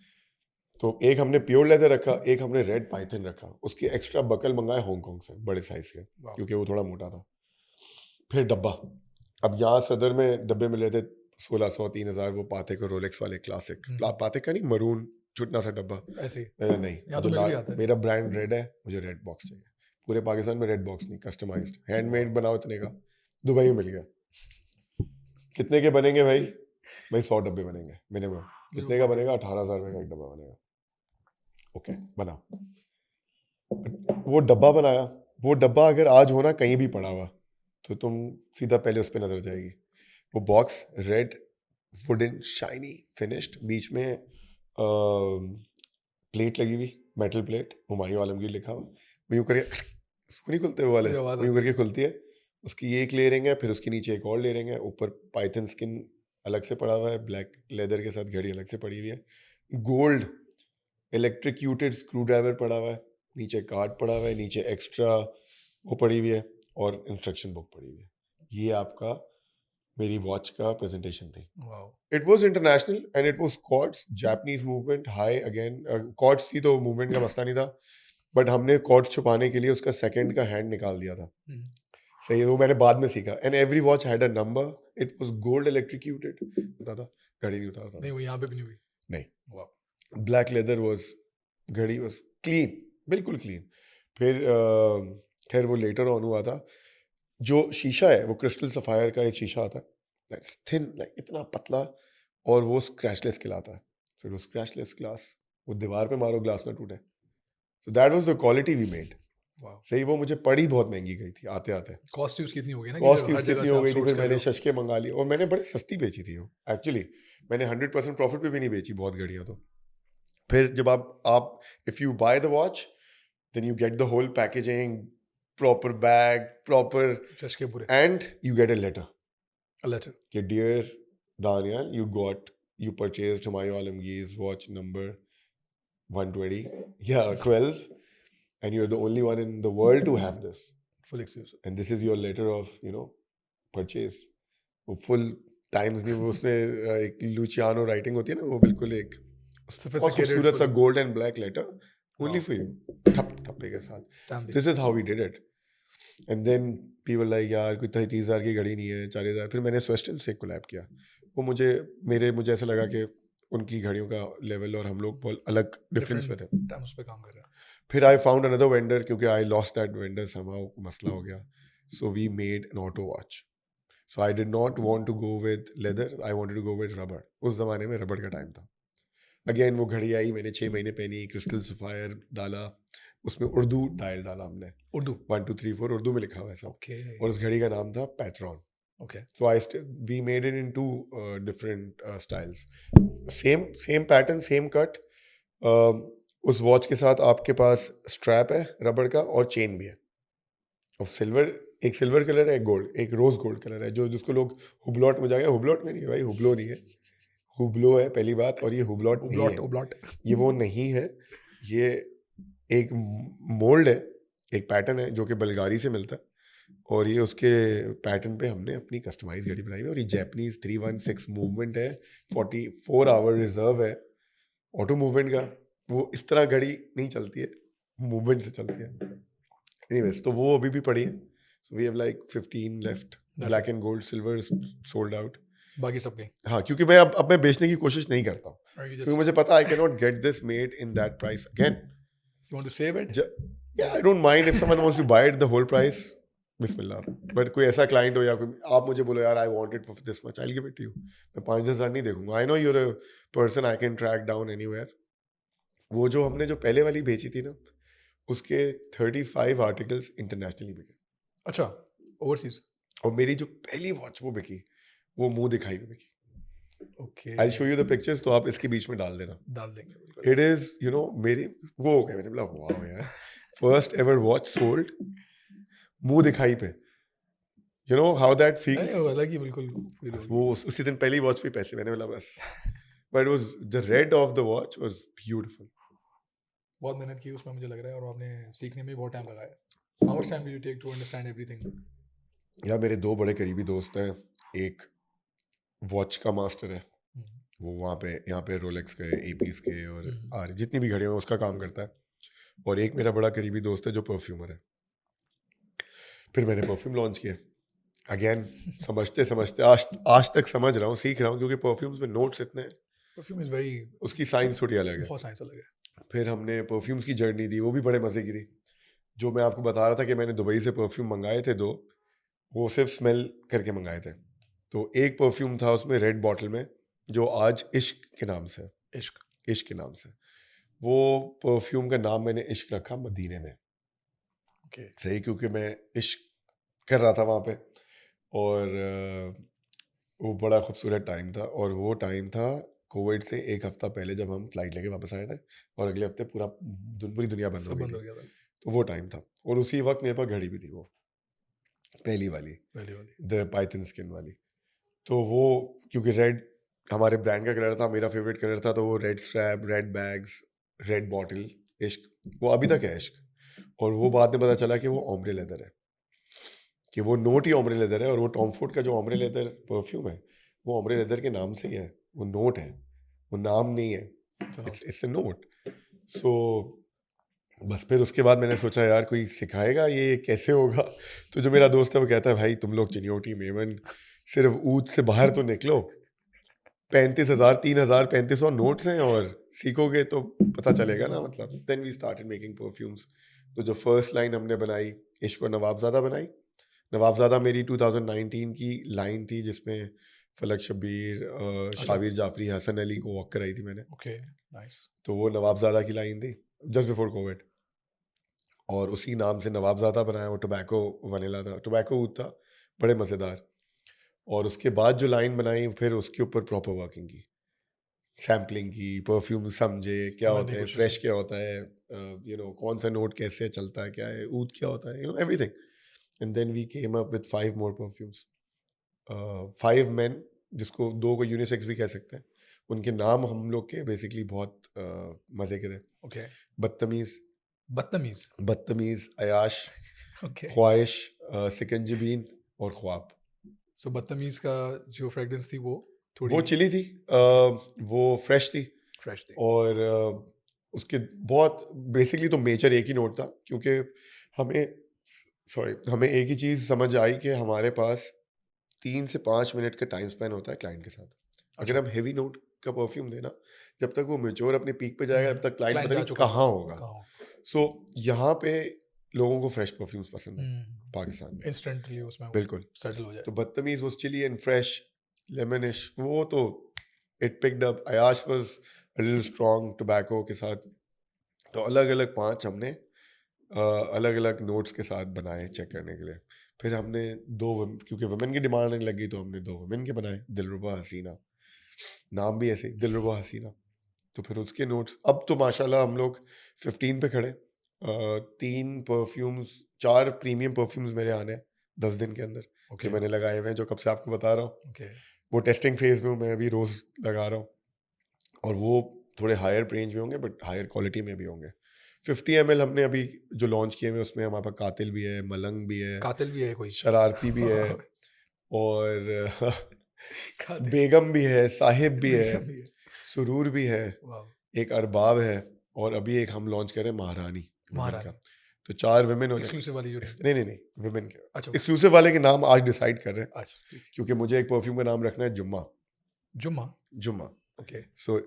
तो एक हमने प्योर लेदर रखा, एक हमने रेड पाइथन रखा, उसके एक्स्ट्रा बकल मंगाए हांगकांग से बड़े साइज के, क्योंकि वो थोड़ा मोटा था। फिर डब्बा, अब यहाँ सदर में डब्बे मिल रहे थे 1600, 3000, वो पाथेक और रोलेक्स वाले क्लासिक, पाथेक का नहीं, मरून छुटना सा डब्बा ऐसे नहीं, यहाँ तो मिल भी आता है। मेरा ब्रांड रेड है, मुझे रेड बॉक्स चाहिए। पूरे पाकिस्तान में रेड बॉक्स नहीं, कस्टमाइज्ड हैंडमेड बनाओ इतने का, दुबई में मिल गया। कितने के बनेंगे भाई? भाई 100 डब्बे बनेंगे मिनिमम। कितने का बनेगा? 18,000 रुपये का एक डब्बा बनेगा। ओके बनाओ। वो डब्बा बनाया, वो डब्बा अगर आज होना कहीं भी पड़ा हुआ तो तुम सीधा पहले उस पर नजर जाएगी। वो box red wooden shiny finished, बीच में प्लेट लगी हुई, मेटल प्लेट, हुमायूं आलमगीर लिखा हुआ, वो यूँ करके उसको नहीं खुलते वो वाले, वो यूँ करके खुलती है। उसकी एक लेयरिंग है, फिर उसके नीचे एक और लेयरिंग है, ऊपर पाइथन स्किन अलग से पड़ा हुआ है, ब्लैक लेदर के साथ घड़ी अलग से पड़ी हुई है, गोल्ड इलेक्ट्रिक्यूटेड स्क्रू ड्राइवर पड़ा हुआ है, नीचे कार्ड पड़ा हुआ है, नीचे एक्स्ट्रा वो पड़ी हुई है और इंस्ट्रक्शन बुक पड़ी हुई है। ये आपका मेरी वॉच का प्रेजेंटेशन थी। Wow, it was international and it was quartz, Japanese movement high again, quartz थी तो मूवमेंट का मसला नहीं था, बट हमने कॉर्ड्स छुपाने के लिए उसका सेकंड का हैंड निकाल दिया था। सही है, वो मैंने बाद में सीखा। And every watch had a number, it was gold electrocuted होता था, घड़ी नहीं उतारता नहीं था। वो यहाँ पे भी नहीं हुई। नहीं, वाओ, ब्लैक लेदर वाज, घड़ी वाज क्लीन, बिल्कुल क्लीन। फिर खैर वो लेटर ऑन हुआ था। जो शीशा है वो क्रिस्टल सफायर का एक शीशा आता है, दैट्स थिन, लाइक इतना पतला, और वो स्क्रैचलेस खिलाता है। फिर वो स्क्रैचलेस ग्लास, वो दीवार पे मारो ग्लास ना टूटे। So that was the quality we made. Wow. सही, वो मुझे पड़ी बहुत महंगी गई थी आते आते। कॉस्ट ही उसकी इतनी हो गई ना कि कॉस्ट जो हर उसकी जगह इतनी से हो आप गई थी, सोर्स फिर कर मैंने रहे हो। शशके मंगा ली, और मैंने बड़ी सस्ती बेची थी वो एक्चुअली। मैंने 100% प्रॉफिट पे भी नहीं बेची बहुत घड़ियाँ तो। फिर जब आप if you buy the watch then you get the whole packaging, proper bag, proper, शशके पूरे। And you get a letter letter. कि dear Daniel, you purchased Humayun Alamgir's watch number 120, yeah, 12, and you're the only one in the world to have this. Full exclusive. And this is your letter of, purchase. वो full times नहीं, वो उसमें एक लुचियानो writing होती है ना, वो बिल्कुल एक बहुत Sophisticated, खूबसूरत सा full- gold and black letter, only Wow. For you, ठप्पे के साथ। Stamp भी। This is how we did it. And then people like, यार कोई 30,000 की घड़ी नहीं है, 40,000। फिर मैंने स्वेस्टन से कोलैब किया। वो मुझे ऐसा लगा कि उनकी घड़ियों का लेवल और हम लोग बहुत अलग डिफरेंस में थे। टर्म्स पे काम कर रहे हैं। फिर आई फाउंड अनदर वेंडर, क्योंकि I lost that vendor somehow, मसला हो गया। So we made an auto watch. So I did not want to go with leather, I wanted to go with rubber. उस ज़माने में रबड़ का टाइम था। अगेन वो घड़ी आई, मैंने 6 महीने पहनी, क्रिस्टल सफायर डाला, उसमें उर्दू डायल डाला हमने, उर्दू। 1 2 3 4 उर्दू में लिखा हुआ है सब। ओके। और उस घड़ी का नाम था patron. Okay. So we made it in two different styles. Same pattern, same cut. उस वॉच के साथ आपके पास स्ट्रैप है रबड़ का, और चेन भी है। और एक सिल्वर कलर है, एक गोल्ड, एक रोज गोल्ड कलर है, जिसको लोग हुबलॉट में जाएंगे। हुबलॉट में नहीं है भाई, हुबलो नहीं है, हुबलो है पहली बात, और ये हुबलॉट नहीं है। उबलॉट। ये वो नहीं है, ये एक मोल्ड है, एक पैटर्न है जो कि बल्गारी से मिलता है, और ये उसके पैटर्न पे हमने अपनी कस्टमाइज घड़ी बनाई है। और ये जैपनीज 316 मूवमेंट है, 44 आवर रिजर्व है ऑटो मूवमेंट का। वो इस तरह घड़ी नहीं चलती है, मूवमेंट से चलती है। एनीवेज, तो वो अभी भी पड़ी है। So we have like 15 left, black and gold, silver sold out. बाकी सब गए। हाँ, क्योंकि मैं अब मैं बेचने की कोशिश नहीं करता हूँ, Or you क्योंकि just मुझे पता I can not get this made in that price again. you want to save it? Yeah, I don't mind if someone wants to buy it the whole price, Bismillah. But कोई ऐसा client हो या कोई आप मुझे बोलो, यार I want it for this much, I will give it to you. मैं 5,000 नहीं देखूंगा। I know you're a person I can track down anywhere. वो जो हमने जो पहले वाली बेची थी ना, उसके 35 आर्टिकल्स इंटरनेशनली बिके। अच्छा, ओवरसीज। और मेरी जो पहली वॉच वो बिकी, वो मुंह दिखाई में बिकी। Okay. I show you the pictures, तो आप इसके बीच में डाल देना। डाल देंगे बिल्कुल। इट इज मेरी वो हो गया, मैंने बोला वाह यार, फर्स्ट एवर वॉच सोल्ड मुंह दिखाई पे। यू नो हाउ दैट नहीं फील्स। वो अलग ही बिल्कुल feel होगी। वो उसी दिन पहली वॉच पे पैसे, मैंने बोला बस। But was the rid of the watch was beautiful. बहुत मेहनत की उसमें मुझे लग रहा है, और आपने सीखने में भी बहुत टाइम लगाया। How much time did you take to understand everything? यार मेरे 2 बड़े करीबी दोस्त हैं, एक वॉच का मास्टर है, हम्म, वो वहाँ पे यहाँ पे रोलेक्स के, एपीस के और हम्म। जितनी भी घड़ियाँ हैं उसका काम करता है। और एक मेरा बड़ा करीबी दोस्त है जो परफ्यूमर है। फिर मैंने परफ्यूम लॉन्च किया अगेन, समझते समझते आज तक समझ रहा हूँ, सीख रहा हूँ, क्योंकि परफ्यूम्स में नोट्स इतने हैं, Perfume is very उसकी साइंस थोड़ी अलग है। बहुत साइंस अलग है। फिर हमने परफ्यूम्स की जर्नी दी, वो भी बड़े मज़े की थी। जो मैं आपको बता रहा था कि मैंने दुबई से परफ्यूम मंगाए थे 2, वो सिर्फ स्मेल करके मंगाए थे। तो एक परफ्यूम था उसमें रेड बॉटल में, जो आज इश्क के नाम से, इश्क के नाम से, वो परफ्यूम का नाम मैंने इश्क रखा मदीने में। ओके। सही, क्योंकि मैं इश्क कर रहा था वहाँ पे, और वो बड़ा खूबसूरत टाइम था। और वो टाइम था कोविड से 1 हफ्ता पहले, जब हम फ्लाइट लेके वापस आए थे, और अगले हफ्ते पूरी दुनिया बंद हो सब गई बंद हो थी। गया था तो वो टाइम था, और उसी वक्त मेरे पास घड़ी भी थी, वो पहली वाली, पहले वाली। द पाइथन स्किन वाली। तो वो क्योंकि रेड हमारे ब्रांड का कलर था, मेरा फेवरेट कलर था, तो वो red strap, red bags, red bottle, इश्क, वो अभी तक है इश्क। और वो बाद में पता चला कि वो ओम्ब्रे लेदर है, कि वो नोट ही ओम्ब्रे लेदर है। और वो टॉम फोर्ड का जो ओम्ब्रे लेदर परफ्यूम है, वो ओम्ब्रे लेदर के नाम से ही है, वो नोट है, वो नाम नहीं है, तो इट्स ए नोट। सो बस फिर उसके बाद मैंने सोचा यार कोई सिखाएगा ये कैसे होगा। तो जो मेरा दोस्त है वो कहता है भाई तुम लोग चिन्योटी मेमन सिर्फ ऊद से बाहर तो निकलो, 35,000 3,000 3500 नोट्स हैं और सीखोगे तो पता चलेगा ना। मतलब then we started making perfumes. तो जो फर्स्ट लाइन हमने बनाई, इश्क और नवाबजादा बनाई। नवाबजादा मेरी 2019 की लाइन थी जिसमें फलक शब्बीर, अच्छा, शाबिर जाफरी, हसन अली को वॉक कराई थी मैंने। Okay, nice. तो वो नवाबजादा की लाइन थी जस्ट बिफोर कोविड, और उसी नाम से नवाबजादा बनाया। वो टोबैको वनीला था, टोबैको ऊद था, बड़े मज़ेदार। और उसके बाद जो लाइन बनाई फिर उसके ऊपर प्रॉपर वर्किंग की, सैम्पलिंग की, परफ्यूम समझे क्या समझने होते की हैं, कोशिश फ्रेश की। क्या होता है, कौन सा नोट कैसे चलता है, क्या है ऊद, क्या होता है, everything. And then we came up with 5 more perfumes, 5 men, जिसको 2 को यूनिसेक्स भी कह सकते हैं। उनके नाम हम लोग के बेसिकली बहुत मज़े के थे। ओके, बदतमीज़, बदतमीज। बदतमीज़, अयाश, ओके, ख्वाहिश, सिकंजबीन और ख्वाब। सो बदतमीज का जो फ्रेग्रेंस थी वो थोड़ी वो चिली थी, वो फ्रेश थी। फ्रेश थी। और उसके बहुत बेसिकली तो मेजर एक ही नोट था, क्योंकि हमें हमें एक ही चीज़ समझ आई कि हमारे पास 3 से 5 मिनट का टाइम स्पेन होता है क्लाइंट के साथ। अगर अच्छा, हम हेवी नोट का परफ्यूम देना, जब तक वो मेच्योर अपने पीक पे जाएगा तब तक क्लाइंट क्लाइंट पता जा नहीं चुका कहाँ होगा, होगा। कहाँ होगा। सो यहाँ पे लोगों को फ्रेश परफ्यूम्स पसंद है पाकिस्तान में, इंस्टेंटली उसमें वो बिल्कुल। सेटल हो जाए। तो Badtameez was chilly and fresh, lemonish, वो तो it picked up. Ayaash was a little strong tobacco के साथ। तो अलग अलग 5 हमने अलग अलग नोट्स के साथ बनाए चेक करने के लिए। फिर हमने क्योंकि वुमेन की डिमांड आने लगी तो हमने 2 वुमेन के बनाए, दिलरुबा हसीना, नाम भी ऐसे ही, दिलरुबा हसीना। तो फिर उसके नोट्स, अब तो माशाल्लाह हम लोग 15 पे खड़े। 3 परफ्यूम्स, 4 प्रीमियम परफ्यूम्स मेरे आने हैं 10 दिन के अंदर, ओके, जो मैंने लगाए हुए हैं, जो कब से आपको बता रहा हूँ। ओके, वो टेस्टिंग फेज में हूँ, मैं अभी रोज़ लगा रहा हूँ। और वो थोड़े हायर रेंज में होंगे बट हायर क्वालिटी में भी होंगे। 50 ml हमने अभी जो लॉन्च किए हुए उसमें हमारे पास कातिल भी है, मलंग भी है, कातिल भी है कोई। शरारती भी है, और कातिल बेगम भी है, साहिब भी है, बेगम भी है। सुरूर भी है, वाह, एक अरबाब है, और अभी एक हम लॉन्च कर रहे हैं महारानी, वुमेन का। महारानी तो 4 वुमेन हो जाएंगे। एक्सक्लूसिव वाली जो रेंज है। नहीं नहीं नहीं, वुमेन के अच्छा, एक्सक्लूसिव वाले के नाम आज डिसाइड कर रहे हैं, अच्छा, ठीक है। क्योंकि मुझे एक परफ्यूम का नाम रखना है जुम्मा। जुम्मा, जुम्मा। Okay. So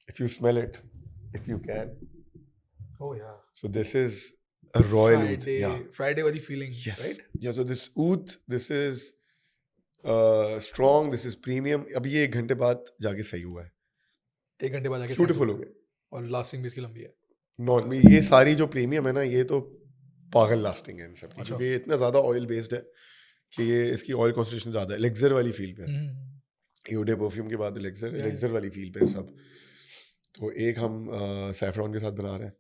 if you smell it, if you can, oh yeah, so this is a royal oud, Friday yeah. Friday वाली feeling, Yes, right? yeah, so this oud, this is strong, this is premium। अभी ये 1 घंटे बाद जाके सही हुआ है, 1 घंटे बाद जाके सेट ब्यूटीफुल हुआ हो है गया। और लास्टिंग भी इसकी लंबी है। नॉन बस ये सारी जो प्रीमियम है ना, ये तो पागल लास्टिंग है इन सब की, अच्छा। क्योंकि ये इतना ज़्यादा ऑयल बेस्ड है कि ये इसकी ऑयल कॉन्सेंट्रेशन ज़्यादा है, एलेक्सर वाली फील पे। ईओडे परफ्यूम के बाद एलेक्सर, या एलेक्सर वाली फील पे सब। तो एक हम सैफरॉन के साथ बना रहे हैं,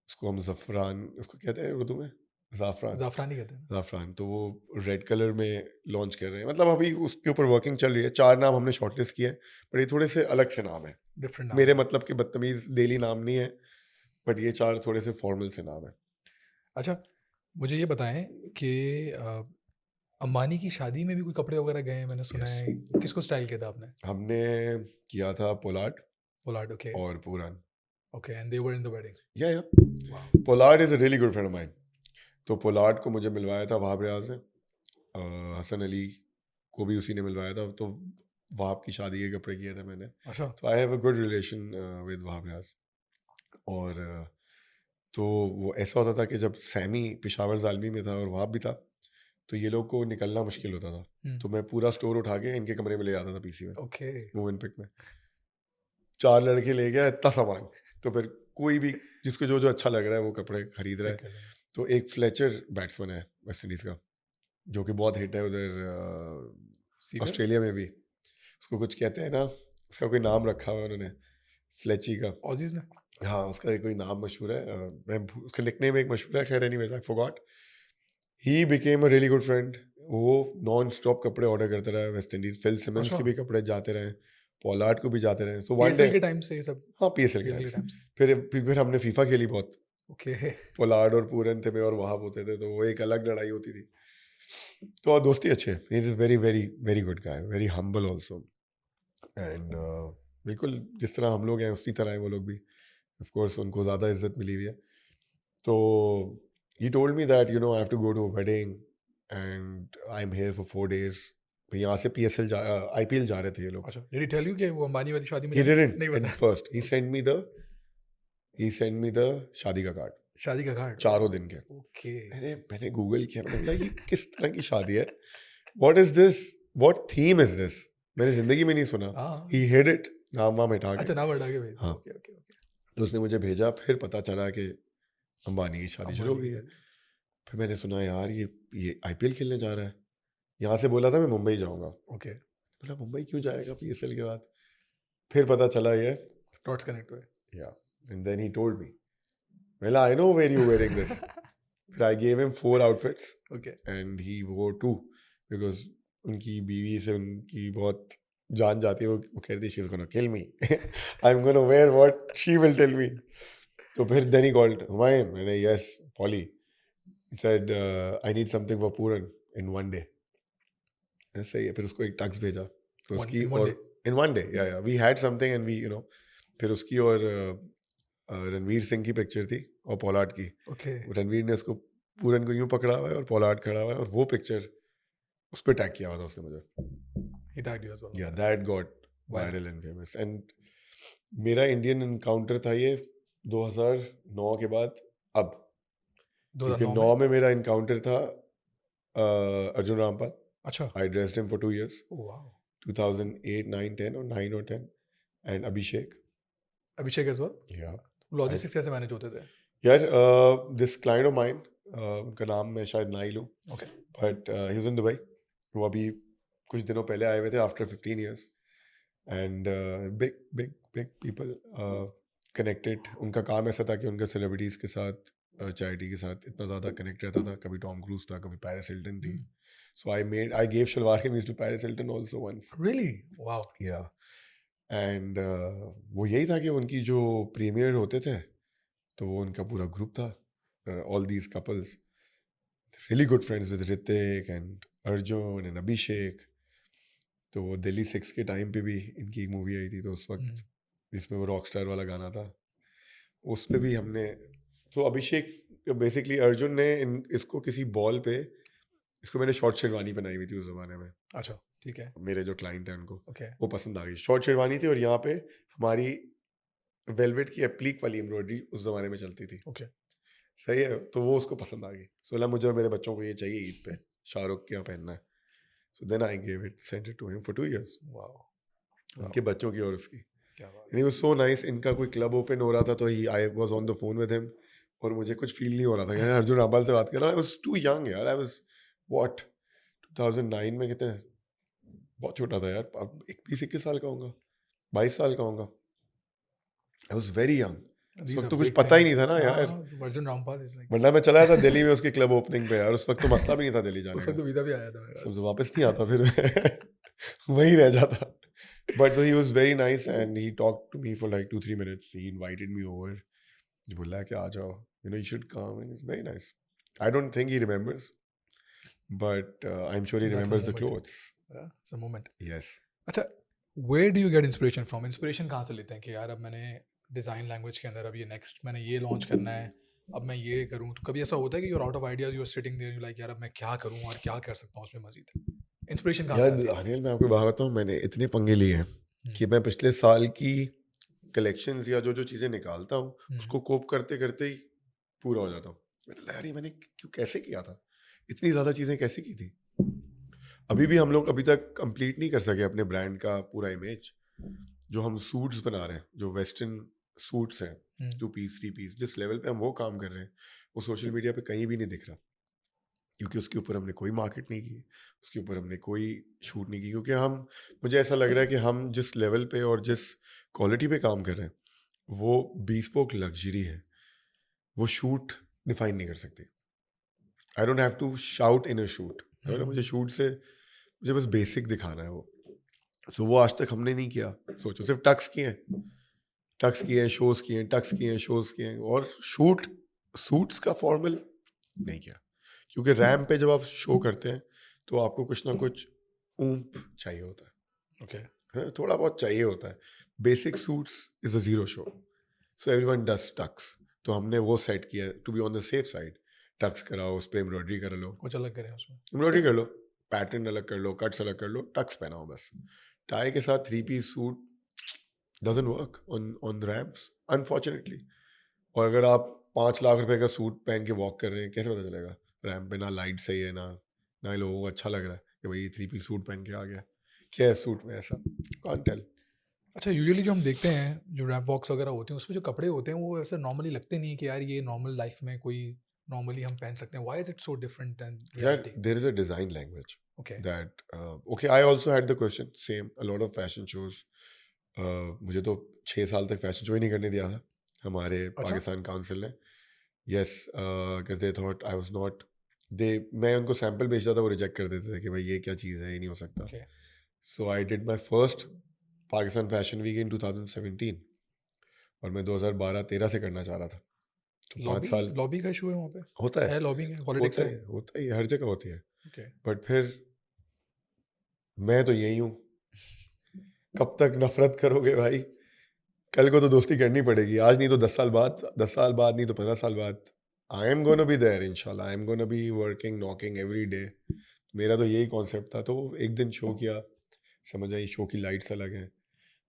उसको हम ज़फ़रान, उसको कहते हैं उर्दू में ज़ाफ़रान, ज़ाफ़रानी कहते हैं। ज़ाफ़रान। तो वो रेड कलर में लॉन्च कर रहे हैं, मतलब अभी उसके ऊपर वर्किंग चल रही है। 4 नाम हमने शॉर्टलिस्ट किए हैं, पर ये थोड़े से अलग से नाम है। डिफरेंट नाम मेरे है। मतलब कि बदतमीज़ डेली नाम नहीं है, बट ये 4 थोड़े से फॉर्मल से नाम है। अच्छा, मुझे ये बताएं कि अंबानी की शादी में भी कोई कपड़े वगैरह गए हैं, मैंने सुना यस, है। किसको स्टाइल किया था आपने? हमने किया था पोलार्ड पोलार्ड, ओके, और Pooran. Okay, and they were in the wedding. Yeah वाह, Pollard is a really good friend of mine. तो पोलार्ड को मुझे मिलवाया था वहाब रियाज ने, हसन अली को भी उसी ने मिलवाया था। तो वहाब की शादी के कपड़े किए थे मैंने। अच्छा, तो I have a good relation with Wahab Riaz. और तो वो ऐसा होता था कि जब सैमी पेशावर ज़ालमी में था और वहाब भी था, तो ये लोग को निकलना मुश्किल होता था। तो मैं पूरा स्टोर उठा के इनके कमरे में ले जाता था, पीसी में, ओके, मूव इन पिक में। 4 लड़के ले गया इतना सामान। तो फिर कोई भी जिसको जो जो अच्छा लग रहा है वो कपड़े खरीद रहा पिक है। कर लेंगे। तो एक फ्लेचर बैट्समैन है वेस्ट इंडीज़ का, जो कि बहुत हिट है उधर सीगर, ऑस्ट्रेलिया में भी। उसको कुछ कहते हैं ना, उसका कोई नाम रखा हुआ है उन्होंने, फ्लेची का। ऑजीज ने। हाँ, उसका एक कोई नाम मशहूर है, उसका निकनेम एक मशहूर है, खैर anyways I forgot. He became a really good friend वो नॉन स्टॉप कपड़े ऑर्डर करते रहे वेस्ट इंडीज, फिल सिमंस अच्छा के भी कपड़े जाते रहे, पोलार्ड को भी जाते रहे। सो वन पीएसएल डे, के टाइम से ये सब हाँ पीएसएल के पीएसएल टाइम के से, टाइम से फिर हमने फीफा खेली बहुत। ओके पोलार्ड और पूरन थे, मैं और वहाब होते थे, तो वो एक अलग लड़ाई होती थी। तो दोस्ती अच्छे, he is very very very good guy, very humble also, and बिल्कुल जिस तरह हम लोग हैं उसी तरह हैं वो लोग भी। ऑफ कोर्स उनको ज़्यादा इज्जत मिली हुई है। तो he told me that I have to go to a wedding and I am here for 4 days। तो यहाँ से पीएसएल आईपीएल जा रहे थे ये लोग। अच्छा डिड ही टेल यू कि वो अंबानी वाली शादी में ही जाएंगे डिडंट, नहीं एंड बता first he sent me the शादी का कार्ड, शादी का कार्ड 4 दिन के। ओके मैंने गूगल किया, मैंने बोला ये किस तरह की शादी है, what is this, what theme is this, मैंने जिंदगी में नहीं सुना। हाँ ही हिड इट, नाम वाम हटा के। अच्छा नाम हटा के भेज हाँ, ओके ओके ओके तो उसने मुझे भेजा, फिर पता चला कि अंबानी की शादी शुरू हो अंबानी गई की है। शादी फिर मैंने सुना यार ये आईपीएल खेलने जा रहा है। यहाँ से बोला था मैं मुंबई जाऊंगा, ओके बोला मुंबई क्यों जाएगा पीएसएल के बाद। फिर पता चला ये, डॉट्स कनेक्ट हुए या, and then he told me, well I know where you wearing this। फिर I gave him 4 outfits okay and he wore 2 because उनकी बीवी से उनकी बहुत जान जाती है, वो कहती है she's gonna kill me I'm gonna wear what she will tell me। तो फिर then he called Humayun, मैंने yes Polly, he said I need something for Pooran in 1 day। सही है, फिर उसको एक टक्स भेजा, तो वन उसकी इन वन और day in 1 day yeah we had something and we फिर उसकी और रणवीर सिंह की पिक्चर थी और पोलार्ड की। ओके रणवीर ने उसको पूरन को यूं पकड़ा हुआ है और पोलार्ड खड़ा हुआ है, और वो पिक्चर उस पर टैग किया हुआ था उसने मुझे। ही टैग्ड यू एज वेल या that got viral and famous. And मेरा इंडियन इनकाउंटर था ये 2009 के बाद, अब, क्योंकि 2009 में 9 में मेरा इनकाउंटर था अर्जुन रामपाल। अच्छा I dressed him for 2 years, wow 2008 9 10 और 9 और 10, and Abhishek. Abhishek as well yeah logistics कैसे मैनेज होते थे यार, दिस क्लाइंट ऑफ माइन, उनका नाम मैं शायद ना ही लूँ, okay but he was in Dubai. वो अभी कुछ दिनों पहले आए हुए थे after 15 years, and big big big people connected. उनका काम ऐसा था कि उनका सेलिब्रिटीज़ के साथ, चैरिटी के साथ इतना ज़्यादा कनेक्ट रहता था। कभी टॉम क्रूज था, कभी पेरिस हिल्टन थी। सो आई gave shalwar kameez to Paris Hilton also once. Really wow yeah, and वो यही था कि उनकी जो प्रीमियर होते थे, तो वो उनका पूरा ग्रुप था, all these couples, really good friends with Hrithik and Arjun and Abhishek. तो वो दिल्ली 6 के टाइम पे भी इनकी एक मूवी आई थी, तो उस वक्त जिसमें वो रॉक स्टार वाला गाना था, उस पे भी हमने, तो अभिषेक बेसिकली, अर्जुन ने इसको किसी बॉल पे, इसको मैंने शॉर्ट शेरवानी बनाई हुई थी उस ज़माने में। अच्छा ठीक है मेरे जो क्लाइंट है उनको ओके वो पसंद आ गई। शॉर्ट शेरवानी थी और यहाँ पे हमारी वेलवेट की एप्लीक वाली एम्ब्रॉयडरी उस ज़माने में चलती थी। ओके सही है, तो वो उसको पसंद आ गई। सोला मुझे और मेरे बच्चों को ये चाहिए ईद पे, शाहरुख के यहाँ पहनना है। So then I give it, sent it to him for 2 years, wow उनके बच्चों की और उसकी। क्या बात and he was so nice. इनका कोई क्लब ओपन हो रहा था, तो he I was on the phone with him, और मुझे कुछ फील नहीं हो रहा था कि अर्जुन रामपाल से बात कर रहा हूं। आई वाज टू यंग यार, आई वाज व्हाट 2009 में कितने, बहुत छोटा था यार, अब 21 साल का होऊंगा, 22 साल का होऊंगा। आई वाज वेरी यंग, उस These वक्त are तो कुछ big पता ही things. नहीं था ना यार, हाँ, अर्जुन रामपाल is like वरना मैं चला था दिल्ली में उसकी क्लब ओपनिंग पे यार। उस वक्त तो मसला भी नहीं था दिल्ली जाने उस वक्त का, तो वीजा भी आया था मेरे पास। सबसे वापस नहीं आता फिर वहीं रह जाता। But he was very nice and he talked to me for like 2-3 minutes। He invited me over, बोला कि आ जाओ, you should come, and it's very nice. I don't think he remembers, but I am sure he That's a remembers the moment. Clothes. Yeah, it's a moment. Yes. अच्छा where do you get inspiration from? Inspiration कहाँ से लेते हैं कि यार अब मैंने design language के अंदर अब ये नेक्स्ट मैंने ये लॉन्च करना है, अब मैं ये करूँ। तो कभी ऐसा होता है कि you're out of ideas, you are sitting there, you like यार अब मैं क्या करूँ और क्या कर सकता हूँ उसमें मजीद। इंस्पिरेशन कहाँ से यार आती है? अनिल, मैं आपको बात बताऊँ, मैंने इतने पंगे लिए हैं कि मैं पिछले साल की कलेक्शंस या जो जो चीज़ें निकालता हूँ उसको कोप करते करते ही पूरा हो जाता हूँ। मैंने लगा यार ये मैंने क्यों, कैसे किया था, इतनी ज़्यादा चीज़ें कैसे की थी। अभी भी हम लोग अभी तक कंप्लीट नहीं कर सके अपने ब्रांड का पूरा इमेज। जो हम सूट्स बना रहे हैं, जो वेस्टर्न सूट्स हैं, 2 piece 3 piece, जिस लेवल पे हम वो काम कर रहे हैं, वो सोशल मीडिया पे कहीं भी नहीं दिख रहा, क्योंकि उसके ऊपर हमने कोई मार्केट नहीं की, उसके ऊपर हमने कोई शूट नहीं की, क्योंकि हम, मुझे ऐसा लग रहा है कि हम जिस लेवल पे और जिस क्वालिटी पे काम कर रहे हैं, वो bespoke लग्जरी है, वो शूट डिफाइन नहीं कर सकती। I don't have to shout in a shoot, है ना, मुझे शूट से मुझे बस बेसिक दिखाना है वो। सो वो आज तक हमने नहीं किया। सोचो सिर्फ टक्स किए हैं, टक्स किए हैं, शोज किए हैं, टक्स किए हैं, शोज किए हैं, और शूट सूट्स का फॉर्मल नहीं किया। क्योंकि रैम पे जब आप शो करते हैं तो आपको कुछ ना कुछ ऊम्फ चाहिए होता ओके, है, थोड़ा बहुत चाहिए होता है। Basic suits is a zero show, so everyone does tux. तो हमने वो सेट किया to be on the safe side. Tux कराओ, उस पर एम्ब्रॉयडरी कर लो, कुछ अलग करें उसमें। एम्ब्रॉयडरी कर लो, पैटर्न अलग कर लो, कट्स अलग कर लो, टक्स पहनाओ बस। टाई के साथ 3 piece suit doesn't work on ramps unfortunately. और अगर आप 5 लाख रुपए का सूट पहन के वॉक कर रहे हैं, कैसे पता चलेगा रैम्प पे? ना लाइट सही है, ना ही लोगों को अच्छा लग रहा है कि भाई 3 पीस सूट पहन के आ गया, क्या है सूट में ऐसा, कांट टेल। अच्छा, यूजुअली जो हम देखते हैं जो रैप वॉक्स वगैरह होते हैं उसमें जो कपड़े होते हैं वो ऐसे नॉर्मली लगते नहीं है कि यार ये नॉर्मल लाइफ में कोई नॉर्मली हम पहन सकते हैं। Why is it so different then यार reality? There is a design language okay, that okay, I also had the question same, a lot of fashion shows. मुझे तो 6 साल तक फैशन शो ही नहीं करने दिया था हमारे अच्छा, पाकिस्तान काउंसिल ने। Yes, because they thought I was not, they, मैं उनको सैंपल भेजता था, वो रिजेक्ट कर देते थे कि भाई ये क्या चीज़ है, ये नहीं हो सकता। Okay. So I did my first Pakistan fashion week in 2017, और मैं 2012-13 से करना चाह रहा था। तो 5 लॉबी साल लॉबी का इशू है वहाँ पे? होता है, लॉबिंग है, पॉलिटिक्स होता है? है, होता है, हर जगह होती है। ओके। बट फिर मैं तो यही हूँ, कब तक नफरत करोगे भाई? कल को तो दोस्ती करनी पड़ेगी, आज नहीं तो 10 साल बाद, 10 साल बाद नहीं तो 15 साल बाद। I am gonna be there इंशाल्लाह, I am gonna be working knocking every day. मेरा तो यही कॉन्सेप्ट था। तो एक दिन शो किया, समझ आई शो की लाइट्स अलग हैं,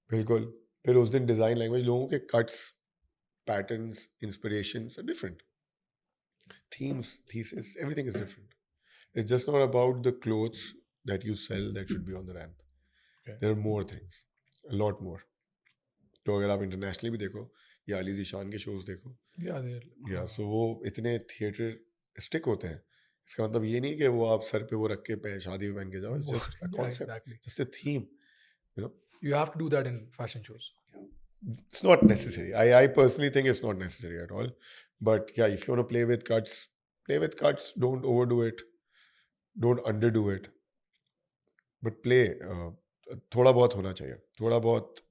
बिल्कुल। फिर उस दिन डिज़ाइन लैंग्वेज, लोगों के cuts, patterns, inspirations are different, themes, thesis, everything is different. It's just not about the clothes that you sell that should be on the ramp. Okay. There are more things, a lot more. तो अगर आप internationally भी देखो या अली ज़ीशान के shows देखो, या या सो वो इतने थिएटर स्टिक होते हैं। इसका मतलब ये नहीं कि वो आप सर पे वो रख के शादी में पहन के जाओ, it's just a concept, exactly, just a theme, you know. You have to do that in fashion shows. It's not necessary. I personally think it's not necessary at all. But yeah, if you want to play with cuts, play with cuts. Don't overdo it. Don't underdo it. But play. थोड़ा बहुत होना चाहिए, थोड़ा बहुत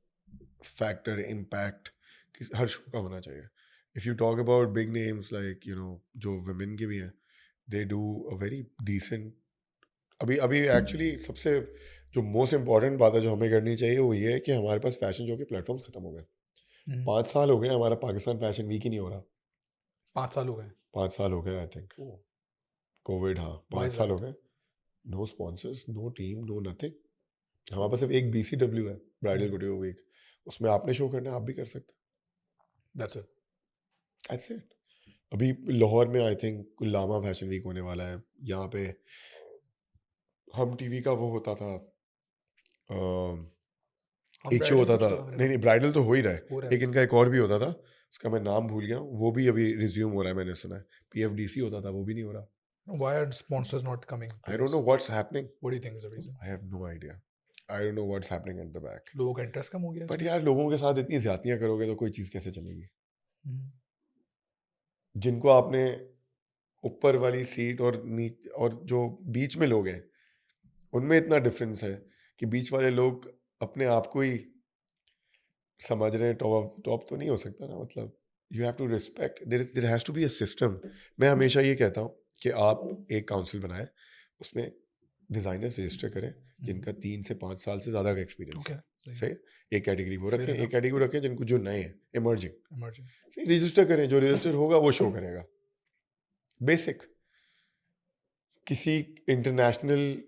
factor impact हर show का होना चाहिए। If you talk about big names like you know, जो वुमेन के भी हैं, they do a very decent. अभी अभी एक्चुअली सबसे जो मोस्ट इम्पॉर्टेंट बात है जो हमें करनी चाहिए वो ये है कि हमारे पास फैशन शो के प्लेटफॉर्म्स खत्म हो गए। 5 साल हो गए हमारा पाकिस्तान फैशन वीक ही नहीं हो रहा। 5 साल हो गए? 5 साल हो गए आई थिंक। कोविड, हाँ, व्हाई 5 इज साल हो दैट? गए। No sponsors, no team, no nothing. हमारे पास सिर्फ एक BCW है, ब्राइडल गुडियो वीक। उसमें आपने शो करना है, आप भी कर सकते दैट्स इट। हैं। That's it. अभी लाहौर में आई थिंक लामा फैशन वीक होने वाला है। यहाँ पे हम टीवी का वो होता था, हम एक शो ब्राइडल होता कुछ था, पता मेरे नहीं को नहीं ब्राइडल तो हो ही रहा है, हो रहा है। एक इनका एक और भी होता था, उसका मैं नाम भूल गया हूँ, वो भी अभी रिज्यूम हो रहा है, मैंने सुना है। PFDC होता था, वो भी नहीं हो रहा। Why are sponsors not coming to I don't this? Know what's happening, what do you think is the reason? I have no idea, I don't know what's happening at the back. लोगों का interest कम हो गया but इसमें? यार लोगों के साथ इतनी ज्यादतियां करोगे तो कोई चीज़ कैसे चलेगी? हम्म, जिनको आपने ऊपर वाली सीट और और जो बीच में लोग हैं उनमें इतना डिफरेंस है कि बीच वाले लोग अपने आप को ही समझ रहे हैं टॉप टॉप, तो नहीं हो सकता ना। मतलब you have to respect, there has to be a system. मैं हमेशा ये कहता हूँ कि आप एक काउंसिल बनाएं, उसमें डिज़ाइनर्स रजिस्टर करें जिनका 3 से 5 साल से ज़्यादा का एक्सपीरियंस ओके, है। सही है। सही, एक कैटेगरी वो Fair रखें, एक enough. कैटेगरी रखें जिनको जो नए हैं, इमर्जिंग। Emerging. सही, रजिस्टर करें, जो रजिस्टर होगा वो शो करेगा। बेसिक। किसी इंटरनेशनल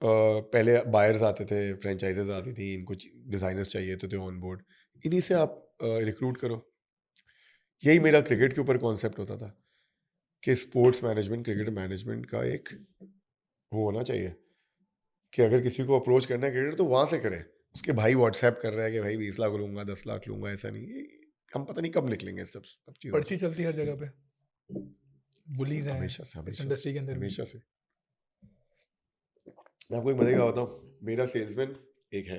पहले बायर्स आते थे, फ्रेंचाइजेस आती थी, इनको डिज़ाइनर्स चाहिए तो थे ऑन बोर्ड, इन्हीं से आप रिक्रूट करो। यही मेरा क्रिकेट के ऊपर कॉन्सेप्ट होता था कि स्पोर्ट्स मैनेजमेंट, क्रिकेट मैनेजमेंट का एक वो होना चाहिए कि अगर किसी को अप्रोच करना है क्रिकेटर तो वहाँ से करें। उसके भाई व्हाट्सएप कर रहा है कि भाई 20 लाख लूंगा, 10 लाख लूंगा, ऐसा नहीं। हम पता नहीं कब निकलेंगे सब चीज़ों पर्ची से। चलती है हर जगह पे। बुलीज हैं हमेशा से, इस हमेशा इंडस्ट्री के से, अंदर भी। हमेशा से। मैं आपको एक मजे का बताऊँ, मेरा सेल्समैन एक है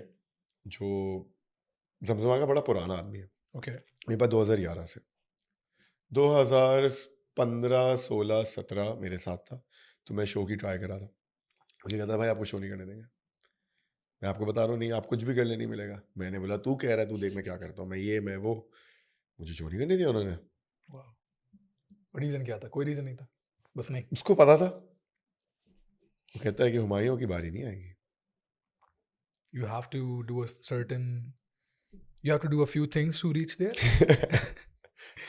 जो जमजमा का बड़ा पुराना आदमी है। ओके, मेरे पास 2011 से 2015, 16, 17 मेरे साथ था, तो मैं शो की ट्राई करा था। मुझे कहता भाई आपको शो नहीं करने देंगे, मैं आपको बता रहा हूँ नहीं, आप कुछ भी कर ले नहीं मिलेगा। मैंने बोला तू कह रहा है, तू देख मैं क्या करता हूँ, मैं ये मैं वो, मुझे शो नहीं करने दिया उन्होंने। रीजन क्या था? कोई रीजन नहीं था, बस नहीं। उसको पता था, वो कहता है कि हुमायूं की बारी नहीं आएगी। You have to do a certain, you have to do a few things to reach there.